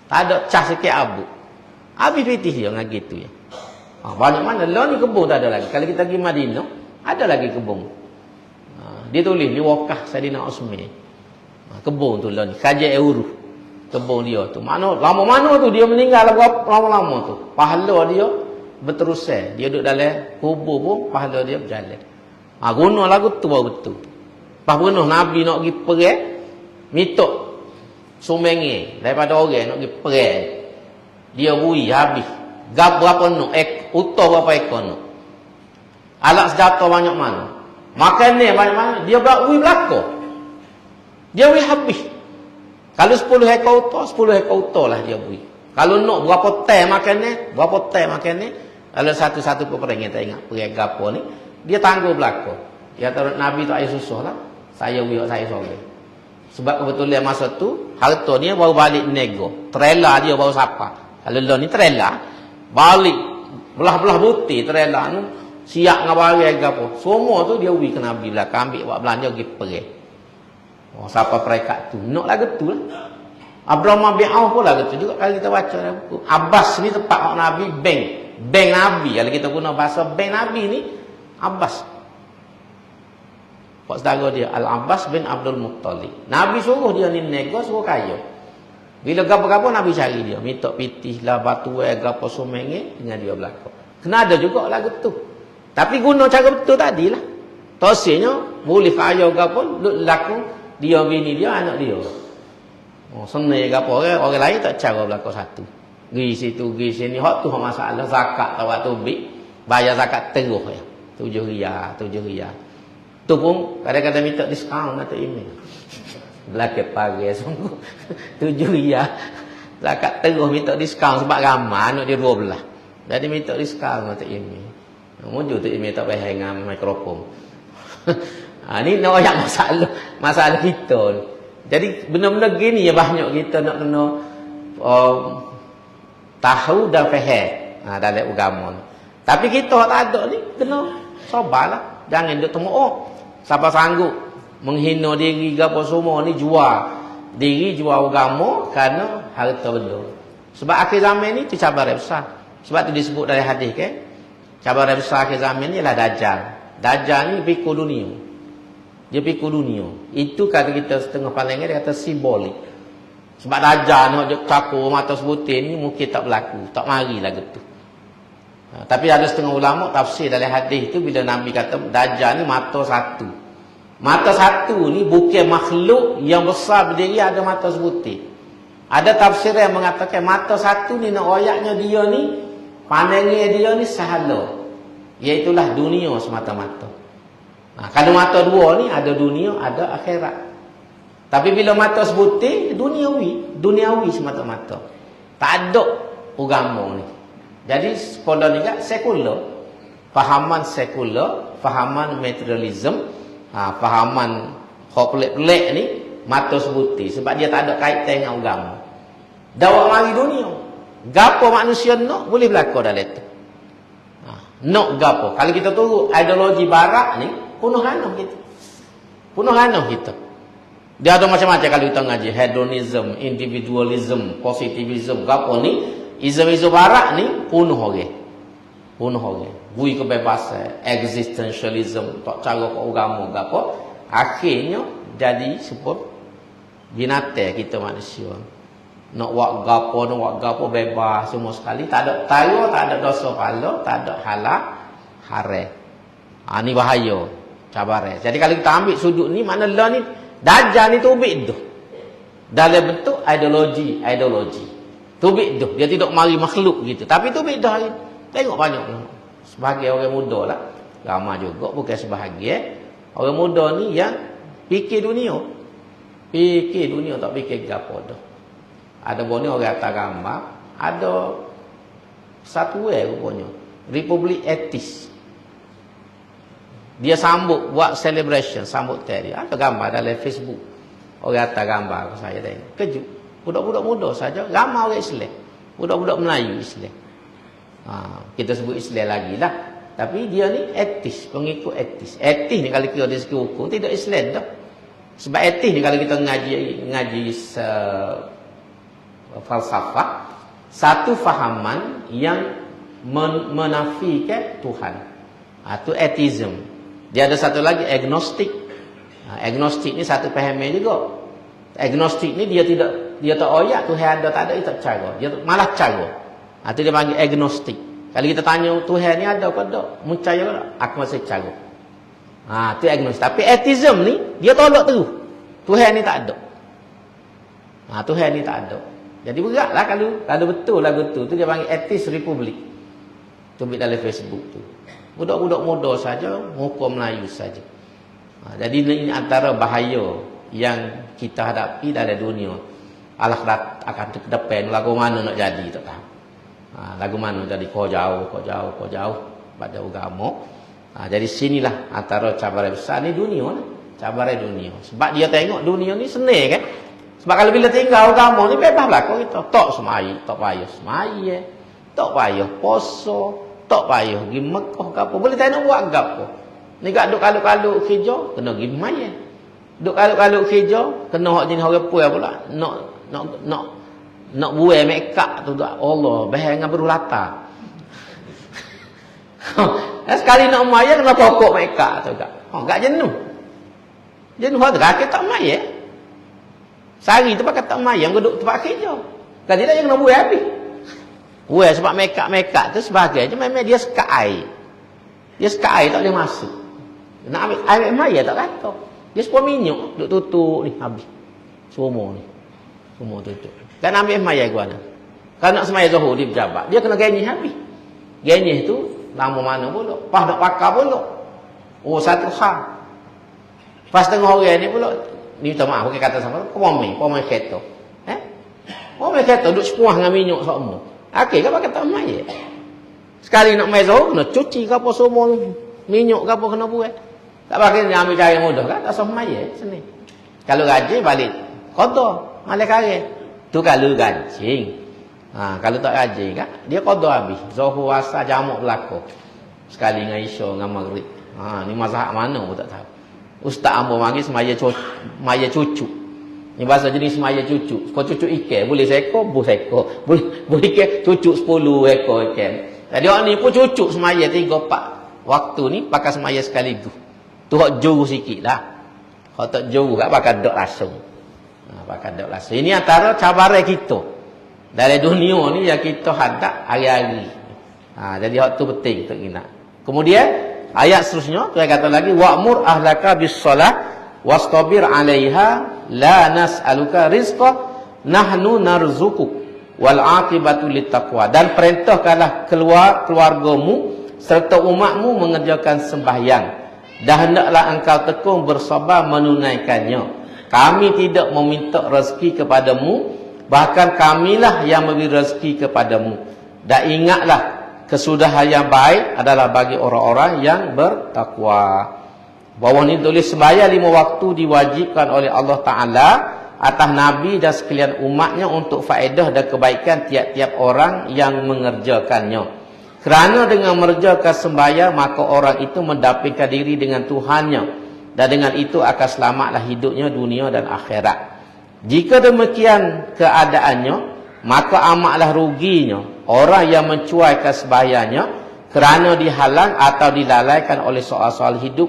Tak ada cas sikit abu. Habis piti dia dengan gitu ya. Banyak mana lon ni kebun tak ada lagi. Kalau kita pergi Madinah, ada lagi kebun. Dia tulis ni wakaf Sayyidina Osman. Kebun tu lah ni. Kaji Euru. Kebun dia tu. Lama mana tu dia meninggal lama-lama tu. Pahala dia berterusan. Dia duduk dalam kubur pun pahala dia berjalan. Guna lagu tu baru betul. Pas pernah Nabi nak pergi perang. Mitok sumengi daripada orang nak pergi perang. Dia bui habis. Gap berapa nak? Utah berapa ekor nak? Alat senjata banyak mana? Makan ni banyak mana? Dia bui belakang. Dia beri habis. Kalau 10 ekor utah, 10 ekor utah lah dia beri. Kalau nak berapa teh makan ni, berapa teh makan ni. Kalau satu-satu peperang yang tak ingat perang apa ni, dia tangguh belakang. Dia tahu Nabi tu ayah susah lah. Saya beri saya sorang. Sebab kebetulan masa tu, harta dia baru balik nego. Trailer dia baru sapa. Kalau lo ni trailer, balik. Belah-belah buti trailer tu, siap dengan barang apa. Semua tu dia beri ke Nabi belakang, ambil buat belanja pergi perang. Siapa perekat tu? Nak lah gitu lah. Abdurrahman bin Auf pun lah gitu juga kalau kita baca buku. Abbas ni tempat mak Nabi bank. Bank Nabi. Kalau kita guna bahasa bank Nabi ni, Abbas. Pak saudara dia, Al-Abbas bin Abdul Muttalib. Nabi suruh dia ni nego, suruh kaya. Bila gapo-gapo Nabi cari dia. Minta pitih lah, batu gapo sumengi dengan dia belakang. Kena ada juga lah gitu. Tapi guna cara betul tadi lah. Tosnya, boleh kaya gapo, laku. Dia bini dia, anak dia. Senang ke apa orang lain tak cara belakang satu. Pergi situ, pergi sini. Hak tu masalah zakat tawak tubik. Bayar zakat terus ya. 7 riyal. Tu pun kadang-kadang minta diskaun atau email. Belakang pagi sungguh. 7 riyal. Zakat terus minta diskaun sebab ramai anak dia 12. Jadi minta diskaun atau email. Mujur tu email tak payah dengan mikrofon. Ni nak ayat masalah kita ni. Jadi benda-benda gini ya banyak kita nak kena tahu dan faham dalam agama ni. Tapi kita tak ada ni kena sabarlah. Jangan duk tengok siapa sanggup menghina diri ke apa semua ni jual diri, jual agama kerana harta benda. Sebab akhir zaman ni tu cabaran besar. Sebab tu disebut dari hadis kan. Cabaran besar akhir zaman ni ialah Dajjal. Dajjal ni pikul dunia. Dia pikul dunia. Itu kata kita setengah palingnya dia kata simbolik. Sebab Dajjal nak dia cakur mata sebutin ni mungkin tak berlaku. Tak marilah gitu. Tapi ada setengah ulama tafsir dalam hadis itu bila Nabi kata Dajjal ni mata satu. Mata satu ni bukan makhluk yang besar berdiri ada mata sebutin. Ada tafsir yang mengatakan mata satu ni nak ayatnya dia ni pandangnya dia ni sahala. Iaitulah dunia semata-mata. Kalau mata dua ni ada dunia, ada akhirat. Tapi bila mata sebutir, duniawi semata-mata. Tak ada agama ni. Jadi sekolah ni kan sekular. Fahaman sekular, fahaman materialism, fahaman hak pelik-pelik ni mata sebutir sebab dia tak ada kaitan dengan agama. Dawak mari dunia. Gapo manusia nak boleh berlaku dalam itu. Nak gapo? Kalau kita turut ideologi barat ni penuh hanam kita. Penuh hanam kita. Dia ada macam-macam kalau kita ngaji. Hedonism, individualism, positivism, apa ni. Islam barat ni penuh orang. bunuh orang, bui kebebasan, existentialism, tak cara ke agama ke apa, akhirnya jadi sebut binatang kita manusia. Nak buat gapo, nak buat gapo bebas semua sekali, tak ada tayo, tak ada dosa pahala, tak ada halal haram. Ni bahaya, cabaran. Jadi kalau kita ambil sudut ni, mana lah ni Dajjal ni tubik dah. Dalam bentuk ideologi. Tubik dah. Dia tidak mari makhluk gitu. Tapi tubik dah. Tengok banyak lah. Sebahagian orang muda lah. Ramai juga. Bukan sebahagian. Orang muda ni yang fikir dunia. Fikir dunia tak fikir apa dah. Ada bonnya orang atas gambar. Ada satu rupanya. Republik Etis. Dia sambut. Buat celebration. Sambut tadi. Ada gambar dalam Facebook. Orang atas gambar saya tengok. Kejut. Budak-budak muda saja. Ramai orang Islam. Budak-budak Melayu Islam. Kita sebut Islam lagi lah. Tapi dia ni etis, pengikut etis. Etis ni kalau kira dari segi hukum tidak Islam dah. Sebab etis ni kalau kita ngaji falsafah, satu fahaman yang menafikan Tuhan. Itu atheism. Dia ada satu lagi agnostik. Agnostik ni satu fahaman juga. Agnostik ni dia tak oyak Tuhan ada tak ada, dia tak cara. Dia malah cara. Itu dia panggil agnostik. Kalau kita tanya Tuhan ni ada ke tak? Percaya ke tak? Aku masih cara. Itu agnostik. Tapi atheism ni dia tolak terus. Tuhan ni tak ada. Tuhan ni tak ada. Jadi beratlah kalau betul lagu tu dia panggil atheist republic. Tubik dalam Facebook tu. Budak-budak muda saja, muka Melayu saja. Jadi ini antara bahaya yang kita hadapi dalam dunia. Allah akan ke depan lagu mana nak jadi tak tahu. Lagu mana jadi kau jauh pada agama. Jadi sinilah antara cabaran besar ni dunia ni. Cabaran dunia. Sebab dia tengok dunia ni senang kan. Sebab kalau bila tinggal agama ni bebas belaka kita. Tak semai, tak payah semai, tak payah poso, tak payah pergi Mekah ke apa. Boleh tak nak buat ke apa. Ni gak duk kaluk-kaluk kerja kena pergi mai. Duk kaluk-kaluk kerja kena hak jenis orang puai pula. Nak buai makeup tu Allah, bahaya dengan berulata. Sekali nak mai kena pokok makeup tu gak. Gak jenuh. Jenuh tu kaki tak mai Sehari tu pakai tak mai yang duduk tempat kerja. Kan tidak yang kena buai habis. Buai sebab makeup tu sebagainya memang dia sekat air. Dia sekat air tak boleh masuk. Nak ambil air mai tak kata. Dia sepuluh minyak duk tutup ni habis. Semua ni. Semua tutup. Dan ambil mayat gua nak. Kalau nak semaya Zuhur di pejabat, dia kena genyih habis. Genyih tu lama mana pula. Pas nak pakar pula. Satu hal. Pas tengah orang ni pula, ni minta maaf pakai kata sama, pomai kereta. Pomai kereta duk sepuah dengan minyak semua. Okey kan pakai tak mayat. Sekali nak mai Zuhur kena cuci ke apa semua minyak ke apa kena buat. Tak pakai dia ambil cara mudah kan, tak sama mayat sini. Kalau gaji balik qada, malai kare. Tu kalau gancing. Kalau tak gaji kan, dia qada habis. Zuhur asar jamak berlaku. Sekali dengan Isya dengan Maghrib. Ni mazhab mana pun tak tahu. Ustaz ambo mari semaya cucu. Ni bahasa jenis semaya cucu. Kau cucu ikan, boleh seekor, boleh ikan cucu 10 ekor ikan. Jadi orang ni pun cucu semaya 3-4 waktu ni pakai semaya sekaligus. Tu hak jauh sikit lah. Kalau tak jauh kan pakai dok langsung. Pakai dok langsung. Ini antara cabaran kita. Dalam dunia ni yang kita hadap hari-hari. Jadi hak tu penting untuk kita. Kemudian ayat seterusnya saya kata lagi wa'mur ahlaka bis-shalah wastabir 'alaiha la nas'aluka rizqa nahnu narzuquk wal 'aqibatu littaqwa. Dan perintahkanlah keluargamu serta umatmu mengerjakan sembahyang. Dan hendaklah engkau tekun bersabar menunaikannya. Kami tidak meminta rezeki kepadamu, bahkan kamilah yang memberi rezeki kepadamu. Dan ingatlah, kesudahan yang baik adalah bagi orang-orang yang bertakwa. Bawah ni tulis sembahyang 5 waktu diwajibkan oleh Allah Ta'ala atas Nabi dan sekalian umatnya untuk faedah dan kebaikan tiap-tiap orang yang mengerjakannya. Kerana dengan mengerjakan sembahyang maka orang itu mendapatkan diri dengan Tuhannya, dan dengan itu akan selamatlah hidupnya dunia dan akhirat. Jika demikian keadaannya, maka amatlah ruginya orang yang mencuaikan sembahyangnya kerana dihalang atau dilalaikan oleh soal-soal hidup.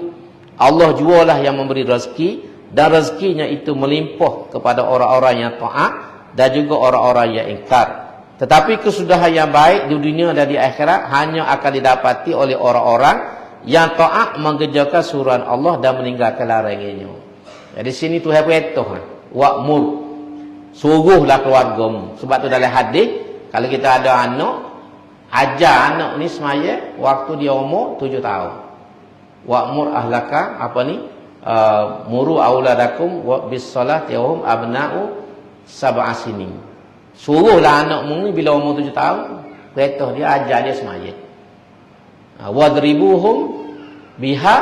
Allah jualah yang memberi rezeki, dan rezekinya itu melimpah kepada orang-orang yang taat dan juga orang-orang yang ingkar. Tetapi kesudahan yang baik di dunia dan di akhirat hanya akan didapati oleh orang-orang yang taat mengerjakan suruhan Allah dan meninggalkan larangannya. Jadi sini Tuhan perintah, wa'mur, suruhlah keluargamu. Sebab tu dalam hadis, kalau kita ada anak, ajar anak ni semaya waktu dia umur 7 tahun. Wa'mur ahlaka, apa ni? Muru auladakum bis salati wa hum abna'u sab'a sinin. Suruhlah anakmu ni bila umur 7 tahun, perintah dia, ajar dia semaya. Wadribuhum biha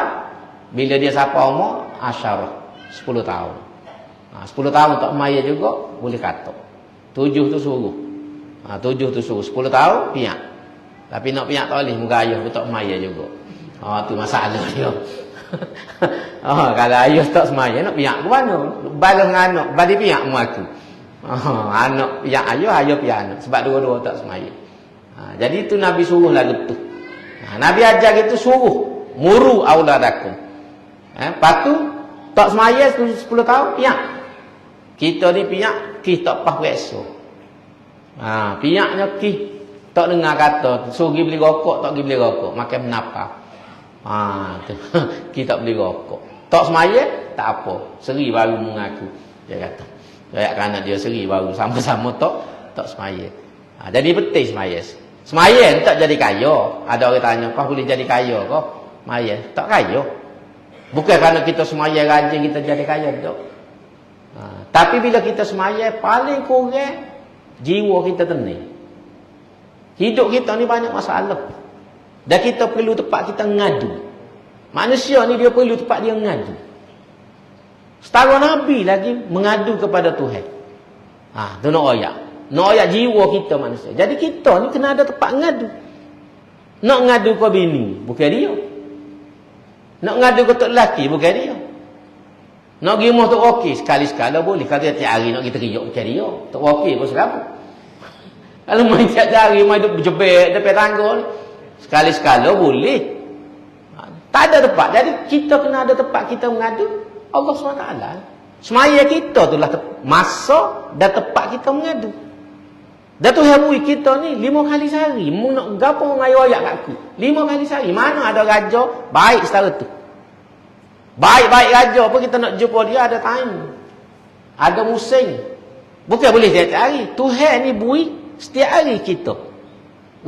bila dia sampai umur 10 tahun. 10 tahun tak semaya juga boleh katok. 7 tu suruh. 7 tu suruh. 10 tahun piak. Tapi nak piak tak boleh, muka ayah pun tak semaya juga. Tu masalah dia. Kalau ayah tak semaya nak piak ke mana? Balas dengan anak, balik piak mu aku. Anak piak ayah, ayah piak anak. Sebab dua-dua tak semaya. Jadi itu Nabi suruh lah gitu. Nabi ajar gitu, suruh muru auladakum. Lepas tu tak semaya 10 tahun piak. Kita ni piak, kita tak pah biasa. Piaknya tak dengar kata suruh pergi beli rokok, tak pergi beli rokok, makan menapau. Kita tak beli rokok. Tak semaya, tak apa. Seri baru mengaku. Dia kata. Kayak kanak dia seri baru. Sama-sama tak semaya. Jadi penting semaya. Semaya tak jadi kaya. Ada orang tanya, kau boleh jadi kaya kau? Semaya. Tak kaya. Bukan kerana kita semaya rajin kita jadi kaya. Tak. Tapi bila kita semaya, paling kurang jiwa kita tenang. Hidup kita ni banyak masalah. Dan kita perlu tempat kita mengadu. Manusia ni dia perlu tempat dia mengadu. Setara Nabi lagi mengadu kepada Tuhan. Tu nak oyak. Nak oyak jiwa kita manusia. Jadi kita ni kena ada tempat mengadu. Nak mengadu ke bini, bukan dia. Nak mengadu ke tok lelaki, bukan dia. Nak pergi rumah tok wakil, sekali-sekala boleh. Kalau tiap hari nak pergi teriak, bukan dia. Tok wakil pun selalu. Kalau main tiap hari, main duduk berjebek depan tangga ni, sekali-sekala boleh. Tak ada tempat. Jadi kita kena ada tempat kita mengadu Allah SWT. Semaya kita tu lah masa dan tempat kita mengadu. Dan Tuhan beri kita ni 5 kali sehari. Mu nak gapo ngayo ayat kat aku. 5 kali sehari. Mana ada raja baik setara tu. Baik-baik raja pun kita nak jumpa dia ada time. Ada musim. Bukan boleh setiap hari. Tuhan ni beri setiap hari kita.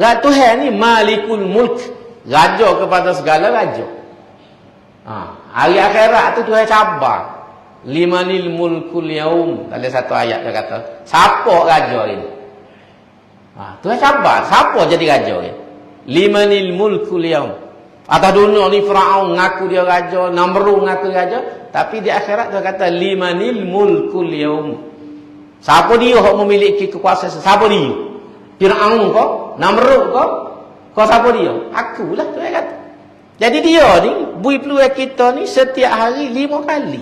Tuhan ni Malikul Mulk, raja kepada segala raja. Hari akhirat tu Tuhan cabar. Limanil mulkul yaum. Dalam satu ayat dia kata, siapa raja ini? Tuhan cabar, siapa jadi raja ini? Limanil mulkul yaum. Atas dunia ni Firaun ngaku dia raja, Namrud ngaku raja, tapi di akhirat dia kata limanil mulkul yaum. Siapa dia yang memiliki kekuasaan? Siapa dia? Firaun kau? Namrud kau? Kau siapa dia? Akulah tu yang kata. Jadi dia ni beri peluang kita ni setiap hari 5 kali.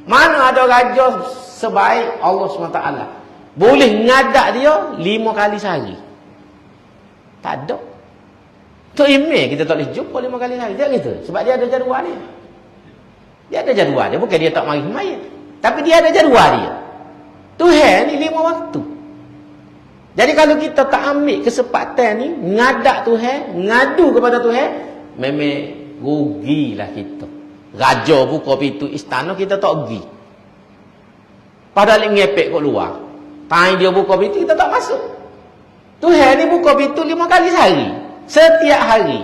Mana ada raja sebaik Allah SWT? Boleh ngadak dia 5 kali sehari. Tak ada. Tok email kita tak boleh jumpa 5 kali sehari. Dia gitu. Sebab dia ada jadual dia. Dia ada jadual dia. Bukan dia tak mari semayang. Tapi dia ada jadual dia. Tuhan ni 5 waktu. Jadi kalau kita tak ambil kesempatan ni, ngadak Tuhan, ngadu kepada Tuhan, memang rugilah kita. Raja buka pintu istana, kita tak pergi. Padahal ngepek kat luar. Time dia buka pintu, kita tak masuk. Tuhan ni buka pintu 5 kali sehari. Setiap hari.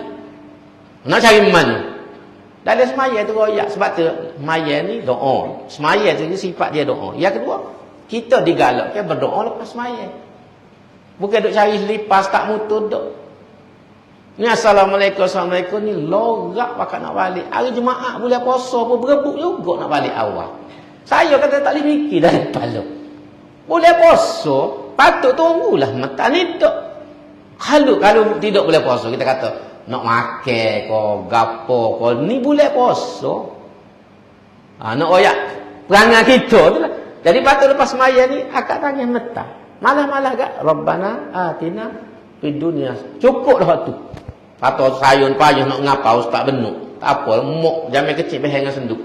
Nak cari mana? Dalam semaya tu royak. Sebab tu, semaya ni doa. Semaya tu sifat dia doa. Yang kedua, kita digalakkan berdoa lepas semaya. Bukan duk cari selipas tak mutu duk. Ni assalamualaikum, assalamualaikum ni lorak pakat nak balik. Hari Jumaat boleh puasa pun berebut juga nak balik awal. Saya kata tak boleh mikir dalam kepala. Boleh puasa, patut tunggulah mata ni duk. Kalau tidak boleh puasa, kita kata nak makan ko, gapo ko, ni boleh puasa. Nak oyak perangai kita tu lah. Jadi patut lepas semaya ni akak tanya mata. Malah-malah gak Rabbana atina fid dunya. Cukup dah tu. Atau sayun payah nak ngapa ustaz benuk. Tak apa, mok jamai kecil behang dengan senduk.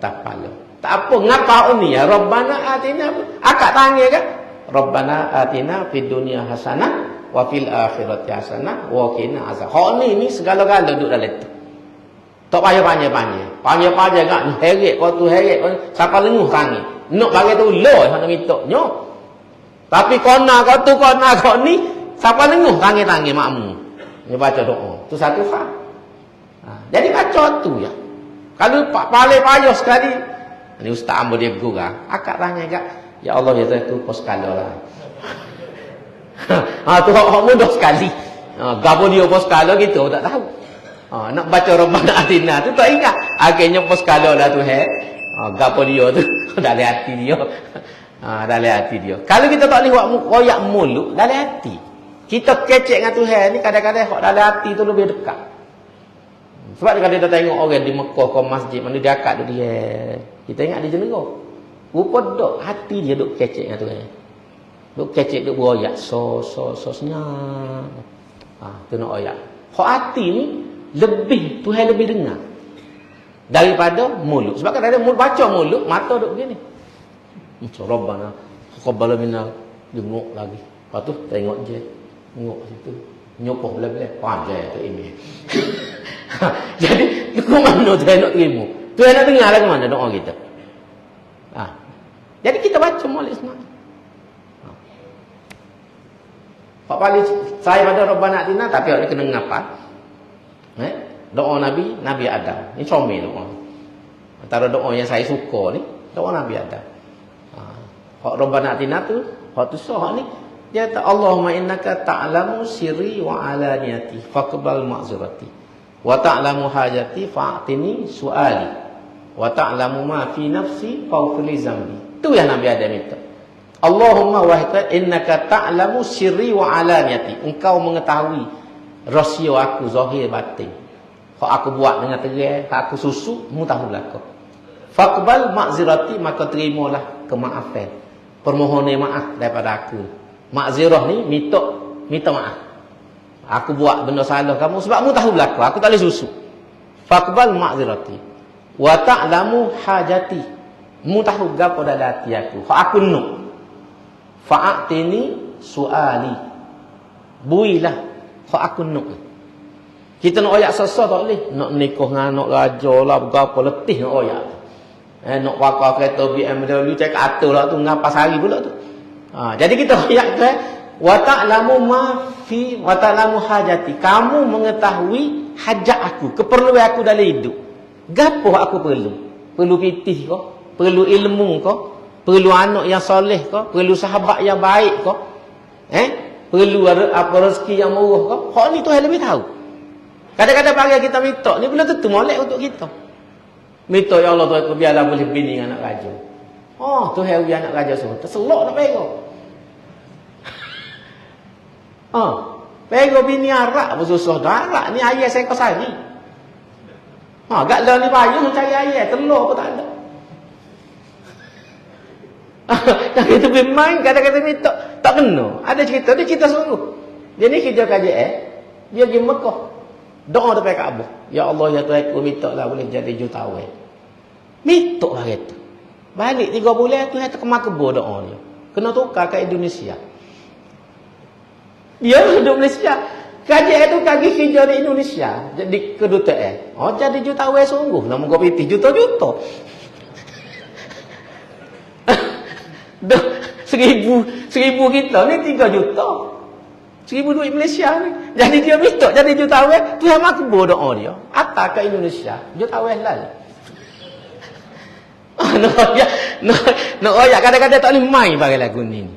Tak apa lah. Tak apa, ngapa ni ya? Rabbana atina. Akak tanya kan? Rabbana atina fid dunya hasanah wa fil akhirati hasanah wa qina azab. Hak ni segala-gala duduk dalam tu. Tak payah panjang-panjang. Panjang-panjang gak heret kau tu heret kau siapa lenguh tangi. Nak bagi tu loh hang nak minta nyo. Tapi kona kau tu kona kau ni siapa lenguh tangi-tangi makmu. Dia baca doa. Tu satu hal. Jadi baca tu ya. Kalau paling payah sekali. Ni ustaz ambo dia gurau. Akak tanya gak, ya Allah ya tu pos kala lah. Tu hak mudah sekali. Gapo dia pos kala gitu tak tahu. Nak baca Rabbana atina tu tak ingat. Akhirnya pos kala lah tu gapo dia tu dalam hati dia. Dalam hati dia. Kalau kita tak boleh buat royak mulut dalam hati. Kita kecek dengan Tuhan ni kadang-kadang hak dalam hati tu lebih dekat. Sebab kalau kita tengok orang di Mekah ke masjid mana dia akak dia. Kita ingat dia jenera. Rupa dok hati dia duk kecek dengan Tuhan. Duk kecek duk beroyak senyap. Tu nak oyak. Hak hati ni lebih Tuhan lebih dengar daripada mulut. Sebab kadang-kadang mulut baca mulut mata duk begini. Rabbana taqabbal minna jenguk lagi. Lepas tu tengok je. Tengok situ. Nyopoh belah-belah. Panjang tu ini. Jadi, ke mana Tuhan nak terima? Tuhan nak dengar lah ke mana doa kita? Jadi kita baca molek semak. Pak Pali saya pada Rabbana atina tapi awak ni kena ngapa? Doa Nabi Adam. Ini comel doa. Antara doa yang saya suka ni, doa Nabi Adam. Hak Rabbana atina tu, hak tu sah ni dia kata Allahumma innaka ta'lamu sirri wa alaniyati faqbal ma'zurati wa ta'lamu hajati fa'tini su'ali wa ta'lamu ma fi nafsi faghfirli zambi. Tu yang Nabi Adam minta. Allahumma wahai innaka ta'lamu sirri wa alaniyati. Engkau mengetahui rahsia aku zahir batin. Hak aku buat dengan terang, hak aku susu, mu tahu belaka. Faqbal ma'zirati maka terimalah kemaafan. Permohonan maaf daripada aku. Makzirah ni minta maaf. Aku buat benda salah kamu sebab mu tahu belaka, aku tak boleh susu. Faqbal ma'zirati wa ta'lamu hajati. Mu tahu gapo dalam hati aku. Hak aku nuk. Fa'atini su'ali. Builah hak aku nuk. Kita nak oyak sesa tak boleh. Nak nikah dengan anak raja lah berapa letih nak oyak. Nak pakai kereta BMW cakap atur lah tu ngapas hari pula tu. Jadi kita oyak ke wa ta'lamu ma fi wa ta'lamu hajati. Kamu mengetahui hajat aku, keperluan aku dalam hidup. Gapo aku perlu? Perlu pitih ke? Perlu ilmu ke? Perlu anak yang soleh ke? Perlu sahabat yang baik ke? Perlu apa rezeki yang murah ke? Hak ni Tuhan lebih tahu. Kadang-kadang pagi kita minta ni belum tentu molek untuk kita. Minta ya Allah Tuhan biarlah boleh bini dengan anak raja. Tuhan biar anak raja semua. Terselok nak pegang. Pegang bini arak bersusah darat ni ayah saya kau sari. Gak lah ni payah cari ayah, telur pun tak ada. Yang itu bermain kadang-kadang minta tak kena. Ada cerita, dia cerita sungguh. Dia ni kerja kajian, dia pergi Mekah. Doa depan Kaabah. Ya Allah ya Tuhan aku minta lah boleh jadi jutawan. Minta lah kata. Balik 3 bulan tu kata kemak kebur doa dia. Kena tukar ke Indonesia. Dia duduk Malaysia. Kajian tu kaki kerja di Indonesia. Jadi kedutaan. Jadi jutawan sungguh. Nama kau pitih juta-juta. 1000 kita ni 3 juta. 1000 duit Malaysia ni. Jadi dia minta jadi jutawan. Tuhan makbul doa dia. Atas ke Indonesia. Jutawan lah. Nak royak kadang-kadang tak boleh main pakai lagu ni.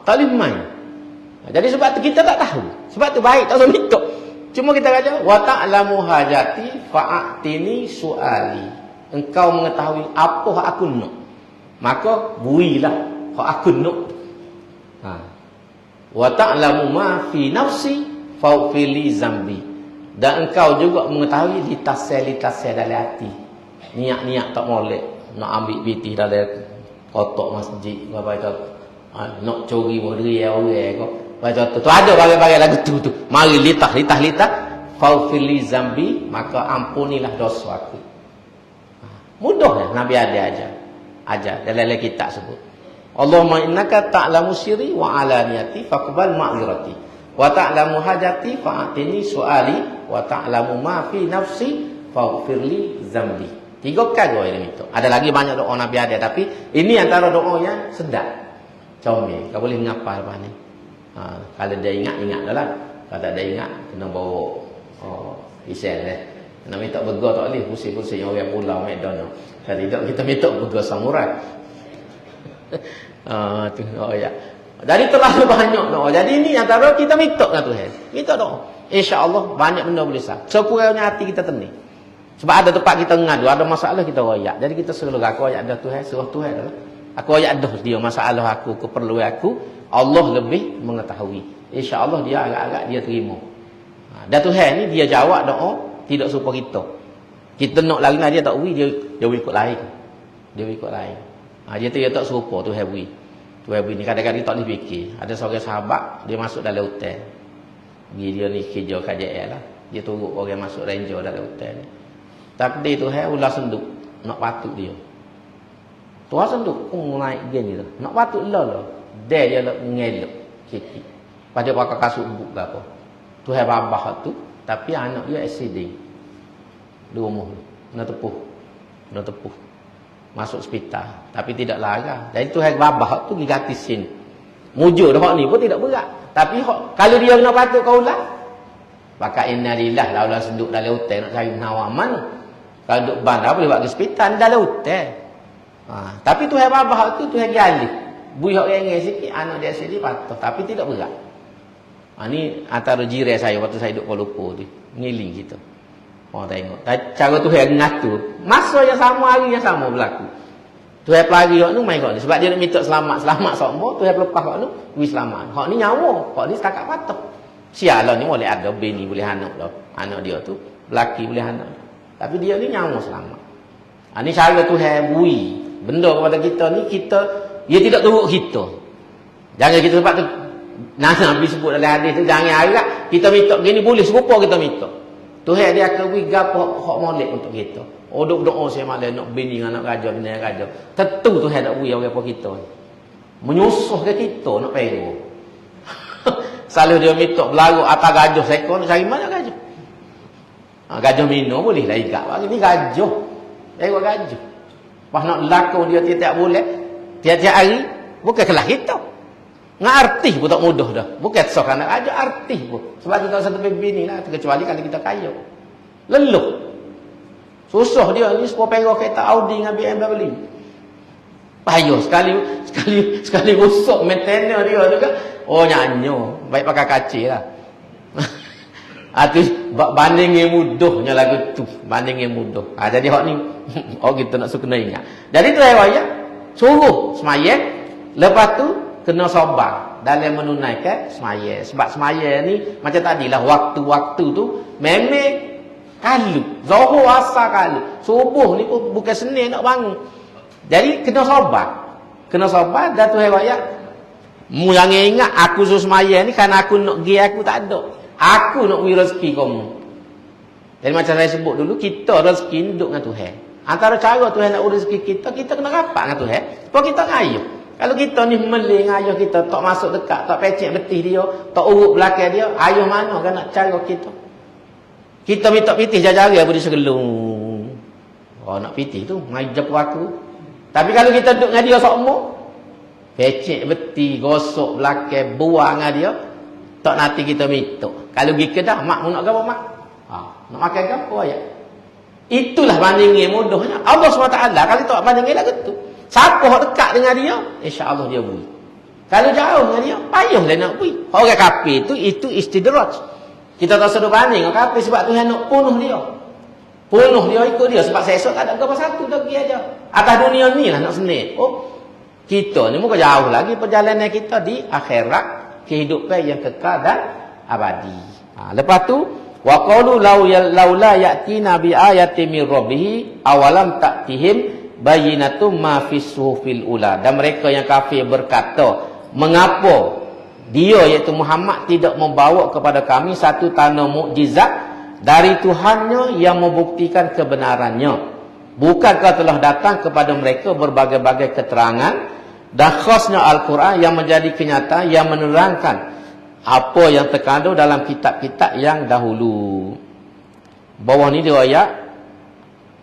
Tak boleh main. Jadi sebab tu kita tak tahu. Sebab tu baik tak usah minta. Cuma kita kata wa ta'lamu hajati fa'atini su'ali. Engkau mengetahui apa hak aku nak. Maka builah hak aku nak. Wa ta'lamu ma fi nafsi faghfirli zambi. Dan engkau juga mengetahui litasai dalam hati. Niat-niat tak molek nak ambil pitih dalam kotak masjid apa itu. Nak curi berdiri orang kau. Baca tu ada bagai-bagai lagu tu. Mari litah faghfirli zambi, maka ampunilah dosa aku. Mudah ya Nabi ajar dalam kitab sebut. Allahumma innaka ta'lamu sirri wa alaniyati faqbal ma'zirati wa ta'lamu hajati fa'atini su'ali wa ta'lamu ma fi nafsi faghfirli zambi. 3 kali ini minta. Ada lagi banyak doa Nabi ada, tapi ini antara doa yang sedap. Comel, kau boleh ngapal apa ni? Kalau dia ingat dah lah. Kalau tak ada ingat, kena bawa isel deh. Kena minta burger tak boleh, pusing-pusing orang pulau McDonald. Kalau tidak, kita minta burger samurai. Tu ya. Jadi terlalu banyak doa. Jadi ini antara kita minta dengan Tuhan. Minta doa. InsyaAllah banyak benda boleh sah. Sekurangnya hati kita tenang. Sebab ada tempat kita ngadu, ada masalah kita royak. Jadi kita suruh aku royak dah Tuhan, suruh Tuhan dah. Aku royak dah dia masalah aku, keperluan aku. Allah lebih mengetahui. InsyaAllah dia agak-agak dia terima. Dan Tuhan ni dia jawab doa, tidak serupa kita. Kita nak lari dia tak beri, dia ikut lain. Dia ikut lain. Dia tak serupa Tuhan beri. Tuhan beri ni kadang-kadang tak boleh fikir. Ada seorang sahabat, dia masuk dalam hotel. Dia ni kerja KJL lah. Dia turut orang masuk ranger dalam hotel ni. Takdir Tuhan ulah senduk nak patut dia. Tuhan senduk naik gini tu. Nak patut lah. Dia nak ngelok sikit. Pada pakai kasut buk ke apa. Tuhan babah tu, tapi anak dia accident. Di rumah tu. Kena tepuh. Masuk hospital, tapi tidak larang. Jadi Tuhan babah tu gratisin. Mujur dah ni pun tidak berat. Tapi kalau dia kena patut kau ulah, maka innalillah laulah senduk dalam hotel nak cari nawaman. Kalau duduk bandar boleh buat ke hospital dalam hotel. Tapi Tuhan babah tu Tuhan galih. Buih orang sikit, anak dia sendiri patuh. Tapi tidak berat. Ni antara jiran saya waktu saya duduk Kuala Lumpur tu. Ngiling kita. Orang tengok. Cara Tuhan ngatur. Masa yang sama, hari yang sama berlaku. Tuhan pelari hak ni main hak ni. Sebab dia nak minta selamat semua. Tuhan lepas hak ni, wis selamat. Hak ni nyawa. Hak ni setakat patuh. Sialah ni boleh ada bini boleh anak dah. Anak dia tu lelaki boleh anak. Tapi dia ni nyawa selamat. Ni cara Tuhan bui benda kepada kita ni, dia tidak turut kita. Jangan kita sebab tu Nabi sebut dalam hadis tu, jangan harap kita minta begini boleh serupa kita minta. Tuhan dia akan beri gapo hak molek untuk kita. Duk doa saya malam nak bini dengan anak raja, bini dengan raja. Tentu Tuhan tak beri apa kita. Menyusuh ke kita nak pergi. Selalu dia minta berlagu atas gajah seekor, nak cari mana gajah? Gajah minum boleh lah ikat. Ini gajah. Tengok gajah. Pas nak lakon dia tiap-tiap bulan, tiap-tiap hari, bukan kelah kita. Dengan artis pun tak mudah dah. Bukan sok anak aja artis pun. Sebab kita tak satu bini lah. Kecuali kalau kita kaya. Leluh. Susah dia ni sepuluh perah kereta Audi dengan BMW. Payah sekali rusak maintainer dia tu kan. Nyanyo. Baik pakai kaca lah. Banding yang mudahnya lagu tu. Banding yang mudah. Jadi hak ni kita nak suka ingat. Jadi tu ayat suruh semaya. Lepas tu kena sabar dalam menunaikan semaya. Sebab semaya ni macam tadilah waktu-waktu tu memang kalu. Zuhur asar kalu. Subuh ni pun bukan Senin nak bangun. Jadi kena sabar. Kena sabar dan tu ayat. Mu jangan ingat aku suruh semaya ni kerana aku nak pergi aku tak ada. Aku nak beri rezeki kamu. Jadi macam saya sebut dulu, kita rezeki duduk dengan Tuhan. Antara cara Tuhan nak beri rezeki kita kena rapat dengan Tuhan. Sebab kita ngayuh. Kalau kita ni melih dengan ayah kita, tak masuk dekat, tak pecek betih dia, tak urut belakang dia, ayah mana kan nak cara kita? Kita minta pitih jari apa dia segelung. Nak pitih tu, mai japu aku. Tapi kalau kita duduk dengan dia semua, pecek betih, gosok belakang, buang dengan dia, tak nanti kita minta. Kalau pergi kedah, mak mu nak apa mak? Nak makan apa ya? Itulah bandingnya mudahnya. Allah SWT kalau tak bandingnya lah gitu. Siapa yang dekat dengan dia, insya-Allah dia beri. Kalau jauh dengan dia, payahlah nak beri. Orang kafir itu istidraj. Kita tak sedar banding dengan kafir sebab Tuhan nak bunuh dia. Bunuh dia ikut dia sebab esok tak ada apa satu dah pergi aja. Atas dunia ni lah nak senit. Kita ni muka jauh lagi perjalanan kita di akhirat, kehidupan yang kekal dan abadi. Lepas tu wa qalu laula ya'tina bi ayatin min rabbih awalam ta'tihim bayyinatum ma fis suhufil ula. Dan mereka yang kafir berkata, mengapa dia iaitu Muhammad tidak membawa kepada kami satu tanda mukjizat dari Tuhannya yang membuktikan kebenarannya. Bukankah telah datang kepada mereka berbagai-bagai keterangan dan khasnya Al-Quran yang menjadi kenyataan yang menerangkan apa yang terkandung dalam kitab-kitab yang dahulu. Bawah ni dia ayat,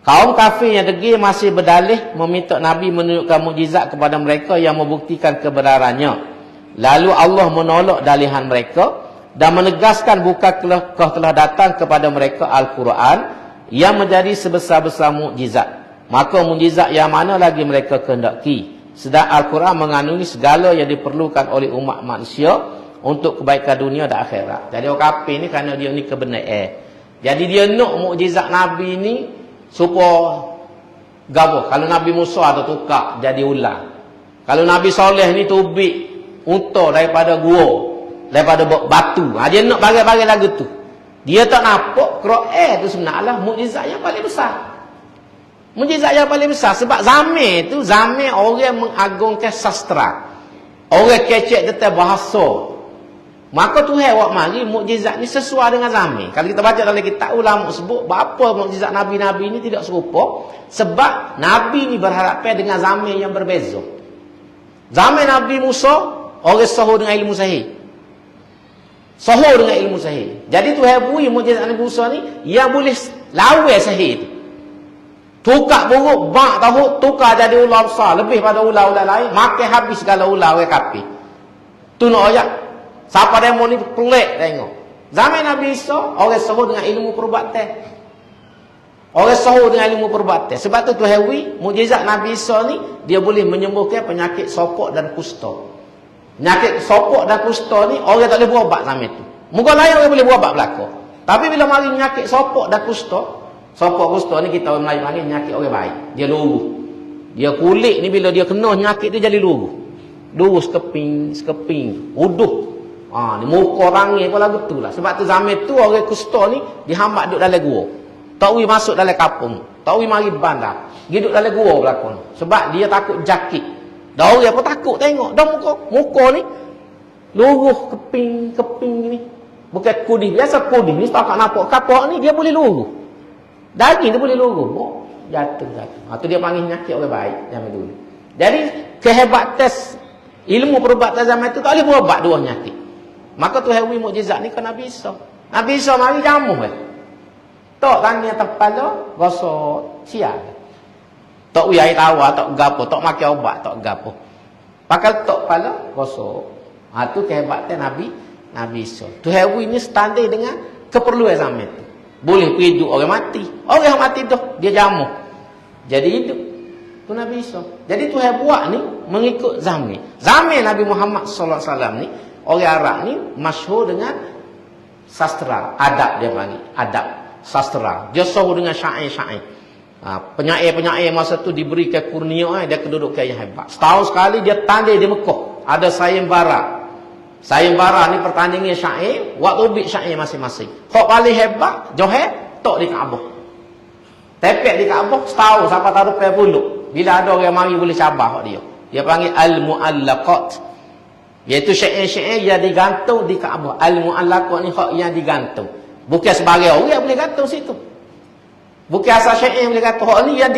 kaum kafir yang degil masih berdalih meminta Nabi menunjukkan mukjizat kepada mereka yang membuktikan kebenarannya. Lalu Allah menolak dalihan mereka dan menegaskan bukankah telah datang kepada mereka Al-Quran yang menjadi sebesar-besar mukjizat. Maka mukjizat yang mana lagi mereka kehendaki. Sedang Al-Quran mengandungi segala yang diperlukan oleh umat manusia untuk kebaikan dunia dan akhirat. Jadi orang kafir ni kerana dia ni kebenaran. Jadi dia nak mukjizat Nabi ni supaya gabuh. Kalau Nabi Musa ada tukar jadi ular. Kalau Nabi Soleh ni tubik unta daripada gua, daripada batu. Dia nak bagai-bagai lagu tu. Dia tak nampak Quran tu sebenarnya mukjizat yang paling besar. Mukjizat yang paling besar. Sebab zaman tu, zaman orang mengagungkan sastra. Orang kecek tentang bahasa. Maka Tuhan buat mari mukjizat ni sesuai dengan zaman. Kalau kita baca dalam kitab ulama sebut, apa mukjizat Nabi-Nabi ni tidak serupa. Sebab Nabi ni berhadapan dengan zaman yang berbeza. Zaman Nabi Musa, orang sahur dengan ilmu sahih. Sahur dengan ilmu sahih. Jadi Tuhan beri mukjizat Nabi Musa ni yang boleh lawan sahih tu. Tukar buruk, bak tahu, tukar jadi ular besar. Lebih pada ular-ular lain. Makan habis segala ular orang kafir. Tu nak ayat. Siapa demo ni pelik tengok. Zaman Nabi Isa, orang sahur dengan ilmu perubatan. Orang sahur dengan ilmu perubatan. Sebab tu Tuhan beri mukjizat Nabi Isa ni, dia boleh menyembuhkan penyakit sopok dan kusta. Penyakit sopok dan kusta ni orang tak boleh berubat zaman tu. Muka lain orang boleh berubat belaka. Tapi bila mari penyakit sopok dan kusta, sopok kusta ni kita orang Melayu panggil penyakit orang baik. Dia luruh. Dia kulit ni bila dia kena penyakit dia jadi luruh. Luruh sekeping, uduh. Ni muka orangnya pun lagu tu lah. Sebab tu zaman tu orang kusta ni dihambat duduk dalam gua. Tak boleh masuk dalam kampung. Tak boleh mari bandar. Dia duduk dalam gua belakang. Sebab dia takut jakit. Dah orang pun takut tengok. Dah muka ni luruh keping ni. Bukan kudih. Biasa kudih ni setakat nampak kapak ni dia boleh luruh. Daging dia boleh luruh. Jatuh. Tu dia panggil penyakit orang baik zaman dulu. Jadi kehebatan ilmu perubatan zaman tu tak boleh berubat dua penyakit. Maka Tuhan beri mukjizat ni ke Nabi Isa. Nabi Isa mari jamuh tak tangan tepala gosok sial. Tak uya air tawar, tak gapo, tak makan ubat, tak gapo. Pakai tok kepala gosok. Tu kehebatan Nabi Isa. Tuhan beri ni standar dengan keperluan zaman tu. Boleh pergi hidup orang mati. Orang mati tu dia jamuh. Jadi hidup. Tu Nabi Isa. Jadi Tuhan buat ni mengikut zaman. Zaman Nabi Muhammad sallallahu alaihi wasallam ni, orang Arab ni masyhur dengan sastra, adab dia panggil, adab, sastra. Dia sahur dengan syair-syair. Penyair-penyair masa tu diberikan kurnia, dia kedudukan yang hebat. Setahun sekali dia tanding di Mekah. Ada sayembara. Sayembara ni pertandingan syair, waktu ubik syair masing-masing. Hak paling hebat, Johor, tok di Kaabah. Tepek di Kaabah setahun sampai taruh puluh. Bila ada orang mari boleh cabar hak dia. Dia panggil al-muallaqat. Iaitu syair-syair yang digantung di Kaabah. Al-muallaqat ni hak yang digantung. Bukan sebagai orang boleh gantung situ. Bukan asal syair boleh gantung. Hak ni yang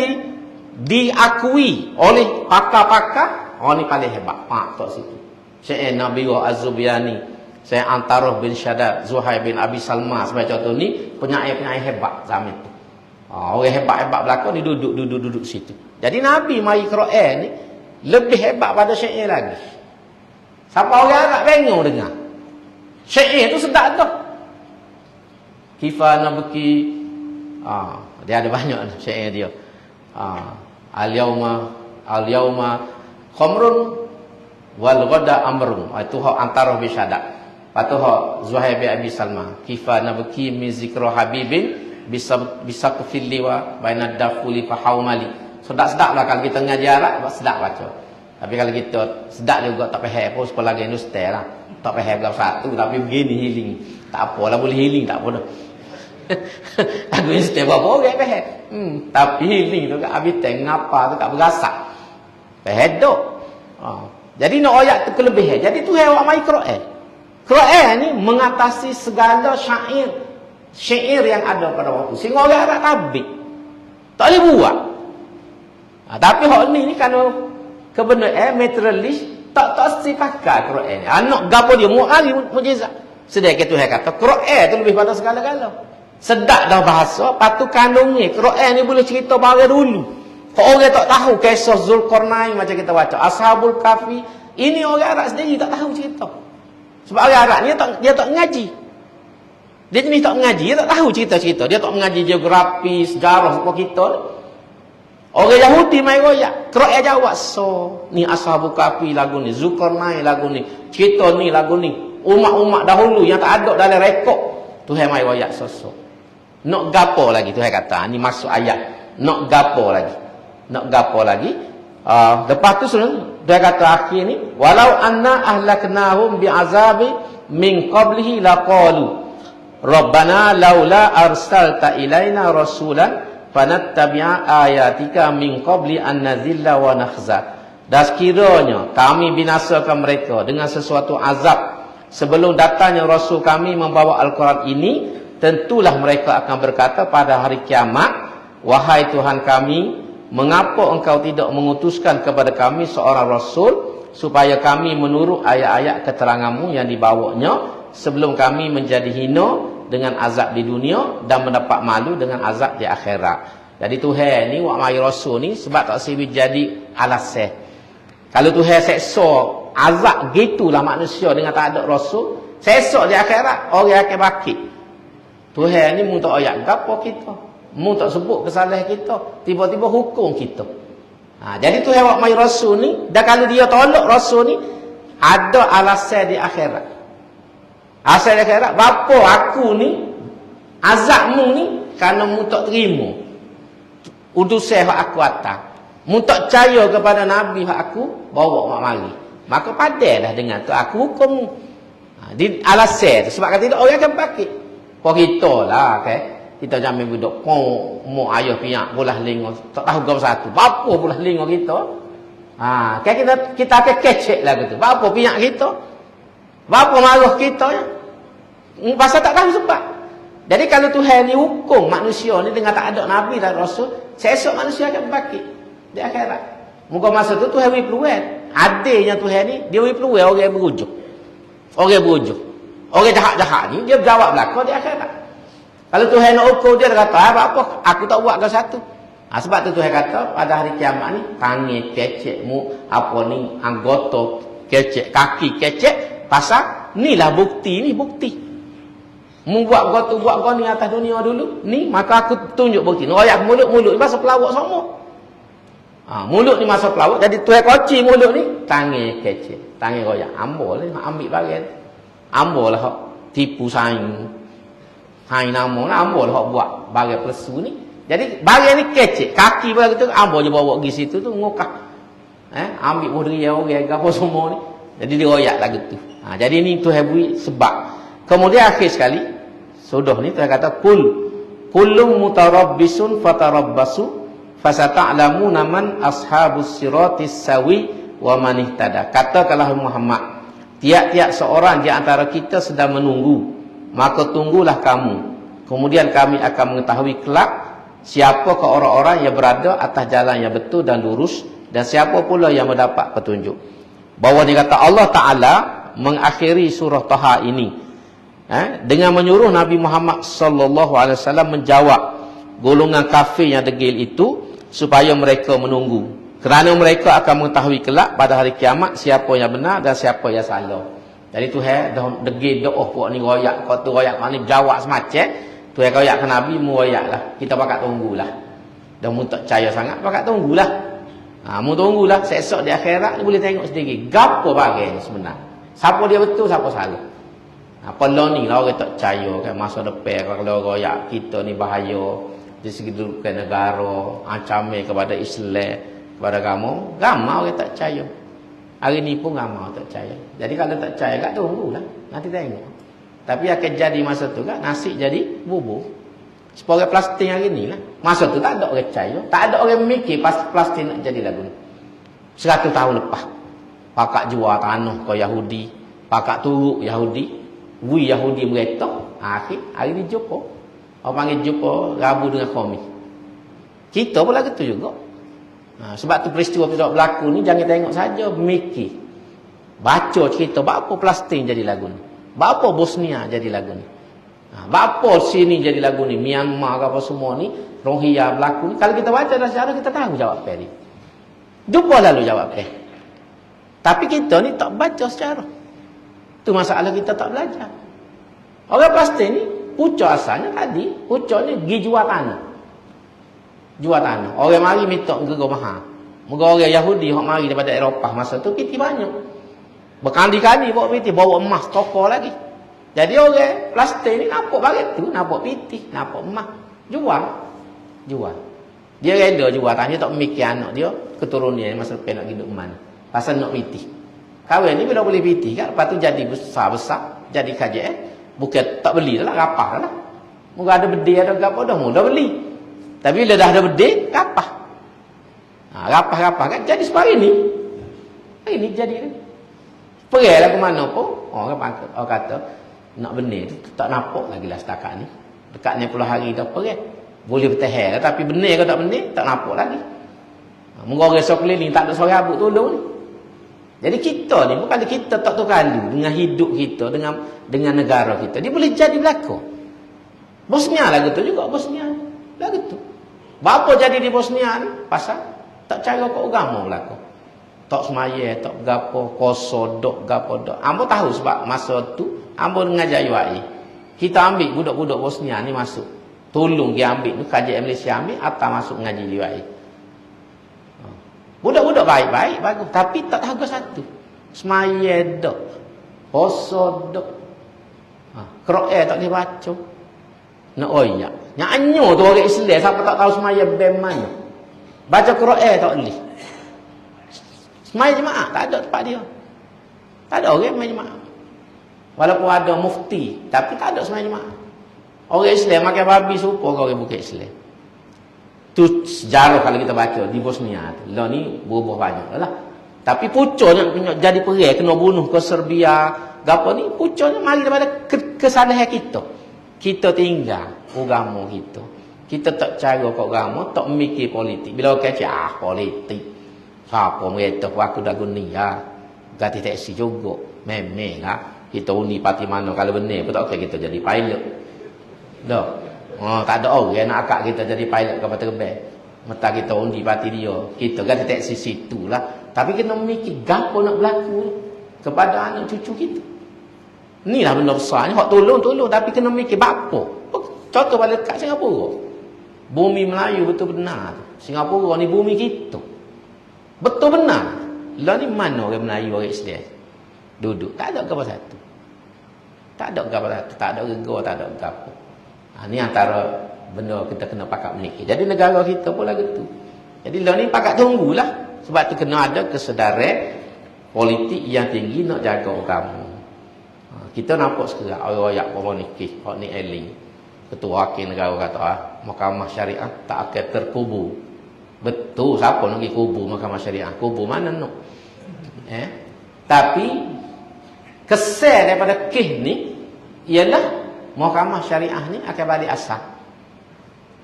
diakui oleh pakar-pakar. Ni paling hebat. Tok situ. Syair Nabi Az-Zubyani, Syair Antarah bin Shaddad, Zuhair bin Abi Salma sebagai contoh ni penyair-penyair hebat zaman tu. Orang hebat-hebat belakang ni duduk situ. Jadi Nabi mari Quran ni lebih hebat pada syair lagi. Siapa orang Arab bengong dengar. Syair tu sedap tu. Kifana beki. Dia ada banyak syair dia. Al-yauma khamrun wal ghada amrun. Itu hak antara bi syadak. Patu hak Zuhair bin Abi Salma. Kifana beki min zikra habibin bisa kufilliwa baina dafuli fa haumali. Sedap-sedaplah kalau kita ngaji Arab, sedap baca. Tapi kalau kita sedap juga tak faham apa sekolah lagi Ustaz lah. Tak faham belau satu tapi begini healing. Tak apalah boleh healing tak apa dah. Aku Ustaz apa orang faham. Tapi healing tu kat habitat ngapa tu tak berasak. Faham dok. Jadi nak ayat tu kelebihan. Jadi tu awak mai Quran. Quran ni mengatasi segala syair syair yang ada pada waktu. Sehingga orang Arab tabik. Tak boleh buat. Tapi hak ni kalau kebenaran materialis tak mesti pakai Quran. Anak gapo dia mu'ali mukjizat. Sedekah Tuhan kata Quran tu lebih pada segala-gala. Sedap dah bahasa, patu kandungnya Quran ni boleh cerita barang dulu. Kalau orang tak tahu kisah Zulkarnain macam kita baca, Ashabul Kahfi, ini orang Arab sendiri tak tahu cerita. Sebab orang Arab ni dia tak mengaji. Dia jenis tak mengaji, dia tak tahu cerita-cerita. Dia tak mengaji geografi, sejarah apa kita. Orang Yahudi main royak. Quran jawab, ni Ashabul Kahfi lagu ni, Zulkarnain lagu ni, cerita ni lagu ni. Umat-umat dahulu yang tak ada dalam rekod. Tuhan main royak sosok. Nak gapo lagi Tuhan kata, ni masuk ayat. Nak gapo lagi. Nak gapo lagi. Lepas tu Tuhan kata akhir ni, walau anna ahlaknahum bi'azabi min qablihi laqalu Rabbana laula arsalta ilaina rasulan fanattabi'a ayatika min qabli an nazilla wa nakhza. Dan sekiranya kami binasakan mereka dengan sesuatu azab sebelum datangnya rasul kami membawa Al-Quran ini, tentulah mereka akan berkata pada hari kiamat, wahai Tuhan kami, mengapa engkau tidak mengutuskan kepada kami seorang rasul supaya kami menurut ayat-ayat keteranganmu yang dibawanya sebelum kami menjadi hina dengan azab di dunia dan mendapat malu dengan azab di akhirat. Jadi Tuhan ni wak mai rasul ni sebab tak siwi jadi alasan. Kalau Tuhan seksa azab gitulah manusia dengan tak ada rasul, seksa di akhirat orang akan bakit. Tuhan ni mu tak ayat gapo kita, mu tak sebut kesalahan kita, tiba-tiba hukum kita. Jadi Tuhan wak mai rasul ni, dan kalau dia tolak rasul ni ada alasan di akhirat. Asal dia kata, bapa aku ni, azabmu ni, kerana mu tak terima utusan yang aku atas. Mu tak percaya kepada Nabi yang aku bawa mak mari. Maka padahlah dengan tu, aku hukum mu. Di alasan tu, sebab kata tidak, orang akan pakai. Kau kita lah, okay? Kita jangan duduk, mu ayah piak, bolah lingo, tak tahu kau satu. Bapa bolah lingo kita. Kita akan kecek lah gitu. Bapa piak kita. Bapa marah kita ya. Pasal tak tahu sebab. Jadi kalau Tuhan ni hukum manusia ni dengan tak ada Nabi dan Rasul, seesok manusia akan berbakit di akhirat. Muka masa tu Tuhan beri peluang. Adilnya Tuhan ni, dia beri peluang orang yang berujuk. Orang berujuk. Orang jahat-jahat ni, dia berjawab belakang di akhirat. Kalau Tuhan nak hukum, dia kata, apa-apa, aku tak buat kau satu. Sebab tu Tuhan kata, pada hari kiamat ni, tangan kecek mu, apa ni, anggota kecek, kaki kecek, pasal, ni lah bukti, ni bukti. Mu buat kau ni atas dunia dulu, ni, maka aku tunjuk bukti. Royak mulut-mulut ni masa pelawak semua. Mulut ni masa pelawak, jadi Tuhan koci mulut ni, tangan kecek, tangan royak. Ambil lah, ambil bagian. Ambil lah, tipu saing. Hain nama lah, ambil lah buat bagian pelesu ni. Jadi, bagian ni kecek. Kaki pula gitu, ambil je bawa pergi situ tu, ngokah. Ambil bodria orang, apa semua ni. Jadi, dia royak lah gitu. Jadi, ni Tuhan beri sebab. Kemudian akhir sekali, sudah ni Tuhan kata, kullum mutarabbisun fatarabbasu fasata'lamuna man ashabus siratis sawi wa man ihtada. Katakanlah Muhammad, tiap-tiap seorang di antara kita sedang menunggu, maka tunggulah kamu. Kemudian kami akan mengetahui kelak siapakah orang-orang yang berada atas jalan yang betul dan lurus, dan siapa pula yang mendapat petunjuk. Bahawa dia kata Allah Ta'ala mengakhiri surah Taha ini dengan menyuruh Nabi Muhammad sallallahu alaihi wasallam menjawab golongan kafir yang degil itu supaya mereka menunggu, kerana mereka akan mengetahui kelak pada hari kiamat siapa yang benar dan siapa yang salah. Jadi Tuhan dah degil doa puak ni royak, kau tu royak mana jawab semacam Tuhan royak ke Nabi mu royaklah, kita pakat tunggulah. Dah mu tak percaya sangat, pakat tunggulah. Mu tunggulah, esok di akhirat ni boleh tengok sendiri gapo bagai sebenar, siapa dia betul siapa salah. Kalau ni lah orang tak percaya kan, masa depan kalau royak kita ni bahaya di segi kedudukan negara, ancaman kepada Islam, kepada kamu, ramai orang tak percaya. Hari ni pun ramai tak percaya. Jadi kalau tak percaya kat tunggulah, nanti tengok. Tapi akan jadi masa tu kan nasi jadi bubur. Separuh plastik hari ni lah. Masa tu tak ada orang percaya, tak ada orang mikir plastik nak jadi lagu ni. 100 tahun lepas, pakak jual tanah ke Yahudi, pakak turuk Yahudi, Yahudi mereka, akhir hari ni jumpa Orang panggil jumpa Rabu dengan Khamis. Kita pun lagu tu juga. Sebab tu peristiwa berlaku ni jangan tengok saja, mikir. Baca cerita berapa Palestin jadi lagu ni. Berapa Bosnia jadi lagu ni. Berapa sini jadi lagu ni, Myanmar apa semua ni, Rohingya berlaku ni. Kalau kita baca dalam sejarah kita tahu jawab ni. Jumpa lalu jawab Tapi kita ni tak baca sejarah. Tu masalah kita tak belajar. Orang Palestin ni pucuk asalnya tadi, pucuk ni pergi jual tanah. Jual tanah. Orang mari minta gerga mahal. Moga orang Yahudi hok mari daripada Eropah masa tu piti banyak. Berkali-kali bawa piti, bawa emas toko lagi. Jadi orang Palestin ni nampak bagai tu, nampak piti, nampak emas, jual. Dia reda jual tanya tak mikir anak dia keturunan masa lepas nak hidup mana. Pasal nak piti. Kahwin ni bila boleh piti kan, lepas tu jadi besar-besar, jadi KJS, bukan tak beli dah lah, rapah dah lah. Moga ada bedil ada gapo dah mudah beli. Tapi bila dah ada bedil, rapah. Rapah-rapah kan jadi seperti ni. Ini jadi ni. Pergi lah ke mana pun, orang kata nak benih tu tak nampak lagi lah setakat ni. Dekat ni puluh hari dah pergi. Boleh bertahan lah, tapi benih ke tak benih tak nampak lagi. Moga orang esok keliling tak ada suara rambut tolong ni. Jadi kita ni bukan kita tak tahu kalu dengan hidup kita, dengan negara kita. Dia boleh jadi berlaku. Bosnia lah gitu juga, Bosnia lah gitu. Berapa jadi di Bosnia ni? Pasal tak cara kau agama berlaku. Tak semaya, tak gapo, koso, dok gapo dok. Ambo tahu sebab masa tu ambo mengajar UAE. Kita ambil budak-budak Bosnia ni masuk. Tolong dia ambil tu KJM Malaysia ambil atau masuk mengaji UAE. Budak-budak baik-baik bagus, tapi tak tahu satu. Semaya dok. Koso dok. Qur'an tak boleh baca. Nak oyak. Nyanyo tu orang Islam siapa tak tahu semaya bem mana. Baca Qur'an tak boleh. Semaya jemaah tak ada tempat dia. Tak ada orang semaya jemaah. Walaupun ada mufti, tapi tak ada semaya jemaah. Orang Islam makan babi serupa orang bukan Islam. Tu sejarah kalau kita baca di Bosnia tu. Lah ni berubah banyak lah. Tapi pucuknya jadi perang kena bunuh ke Serbia, gapo ni pucuknya mari daripada kesalahan kita. Kita tinggal agama kita. Kita tak cara kau agama, tak mikir politik. Bila orang kata politik. Siapa mereka aku dah guni ya. Ganti taksi juga. Memang lah. Kita undi parti mana kalau benar pun tak okay kita jadi pilot. Dah. Tak ada orang nak akak kita jadi pilot kapal terbang. Mata kita undi parti dia. Kita ganti taksi situ lah. Tapi kena mikir gapo nak berlaku kepada anak cucu kita. Inilah benda besar ni. Hak tolong tapi kena mikir apa. Contoh pada dekat Singapura. Bumi Melayu betul benar. Singapura ni bumi kita. Betul benar. Lah ni mana orang Melayu orang Islam duduk? Tak ada apa satu. Tak ada apa satu. Tak ada rega, tak ada apa. Ni antara benda kita kena pakat menikah. Jadi negara kita pun lagu tu. Jadi lah ni pakat tunggulah. Sebab tu kena ada kesedaran politik yang tinggi nak jaga agama. Kita nampak sekarang orang-orang yang nikah, orang ni eling. Ketua Wakil Negara kata, Mahkamah Syariah tak akan terkubur. Betul, siapa nak pergi kubur Mahkamah Syariah? Kubur mana nak? Tapi kesan daripada kes ni ialah Mahkamah Syariah ni akan balik asal.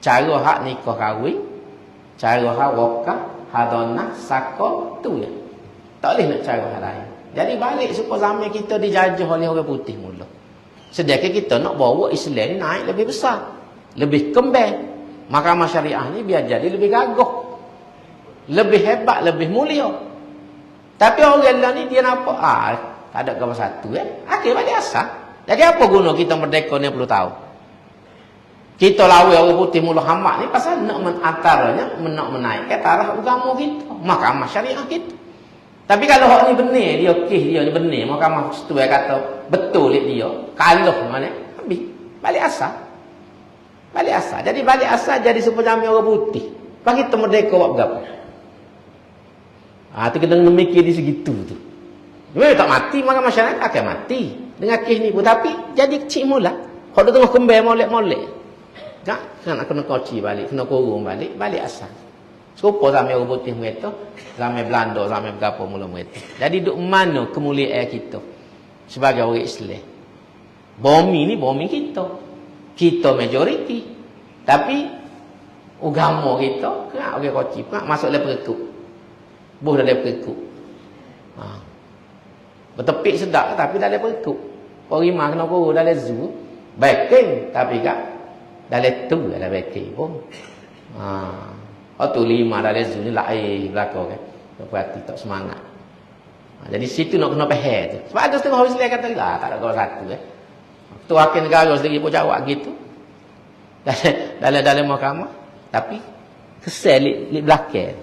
Cara hak nikah kahwin, cara hak wakaf, hadanah, sakol tu je. Tak boleh nak cara hak lain. Jadi balik supaya zaman kita dijajah oleh orang putih mula. Sedangkan kita nak bawa Islam ni naik lebih besar, lebih kembang. Mahkamah Syariah ni biar jadi lebih gagah, lebih hebat, lebih mulia. Tapi orang lain ni dia nampak tak ada apa satu akhir balik asal. Jadi apa guna kita merdeka 60 tahun? Kita lawan orang putih mula hamak ni pasal nak antaranya nak menaikkan taraf agama kita, Mahkamah Syariah kita. Tapi kalau hak ni benar, dia kes dia ni benar, Mahkamah Setua kata betul dia, kalah mana? Habis balik asal. Balik asal. Jadi balik asal jadi sepanjang orang putih. Bagi kita merdeka buat berapa? Tu kita kena mikir di segitu tu. Memang tak mati, maka masyarakat akan mati dengan kes ni pun. Tapi jadi kecil mula. Kalau tengah kembali molek-molek. Tak? Kena koci balik, kena kurung balik, balik asal. Serupa zaman orang putih mereka, zaman Belanda, zaman berapa mula mereka. Jadi duk mana kemuliaan kita sebagai orang Islam? Bumi ni bumi kita. Kita majoriti. Tapi agama kita kena orang koci pun masuk dalam perikuk. Buh dalam perikuk. Bertepik sedap tapi dalam perikuk. Perimah kena kurus dalam zoo. Backing tapi kan dalam tu dalam backing pun. Tu 5 dalam zoo ni lain belakang kan. Berarti tak semangat. Jadi situ nak kena pahal tu. Sebab ada setengah orang Islam kata tak ada kau satu tu wakil negara sendiri pun jawab gitu. Dalam mahkamah. Tapi kesel di belakang.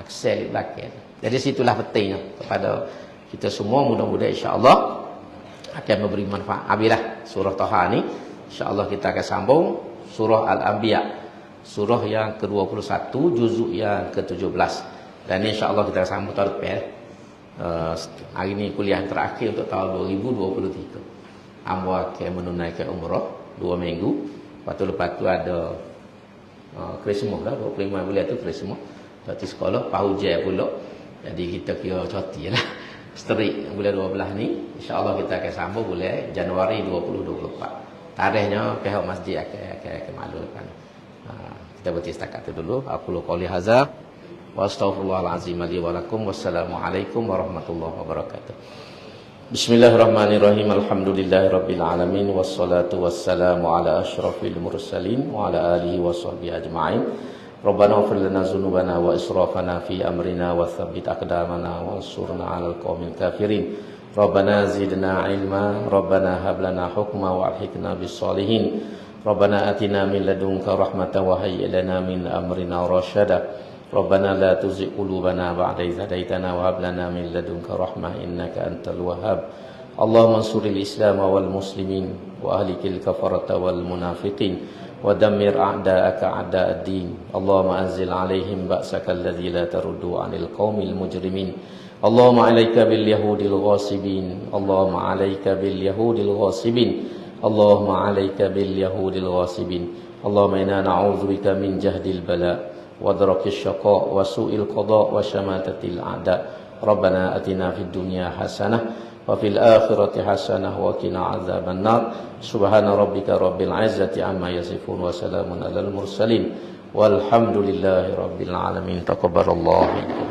Kesel di belakang. Jadi situlah pentingnya kepada kita semua, mudah-mudahan insya-Allah akan memberi manfaat. Habislah surah Taha ni. Insya-Allah kita akan sambung surah Al-Anbiya. Surah yang ke-21, juzuk yang ke-17. Dan insya-Allah kita akan sambung tahun depan. Hari ni kuliah terakhir untuk tahun 2023. Hamba akan menunaikan umrah 2 minggu. Lepas tu ada Krismah lah, 25 bulan tu Krismah. Cuti sekolah, pahujan pula. Jadi kita kira cuti lah. Sterik bulan 12 ni. InsyaAllah kita akan sambung bulan Januari 2024. Tarikhnya pihak masjid akan maklumkan. Kita berhenti setakat itu dulu. Aku qouli hadza wa astaghfirullahalazim li wa lakum. Wassalamualaikum warahmatullahi wabarakatuh. Bismillahirrahmanirrahim. Alhamdulillahirabbil alamin wassalatu wassalamu ala asyrafil mursalin wa ala alihi washabbihi ajmain. Rabbana ighfir lana dzunubana wa israfana fi amrina wa tsabbit aqdamana wansurna 'alal qaumil kafirin. Rabbana zidna ilma, Rabbana hab lana hukma wa alhiqna bis solihin. Rabbana atina min ladunka rahmatan wa hayyi lana min amrina rasyada. Rabbana la tuzigh qulubana ba'da idh hadaitana wa hab lana min ladunka rahmah innaka antal wahhab. Allahumma ansuril Islam wal muslimin wa ahlikil kafarata wal munafiqin wa dammir a'da'aka a'da'ad-din. Allahumma anzil 'alaihim ba'saka alladzi la taruddu 'anil qaumil mujrimin. Allahumma 'alaika bil yahudil ghasibin. Allahumma 'alaika bil yahudil ghasibin. Allahumma 'alaika bil yahudil ghasibin. Allahumma inna na'udzubika min jahdil bala' ودرك الشقاء وسوء القضاء وشماتة الأعداء. ربنا أتنا في الدنيا حسنة وفي الآخرة حسنة وقنا عذاب النار. سبحان ربك رب العزة عما يصفون وسلام على المرسلين والحمد لله رب العالمين. تقبل الله منكم.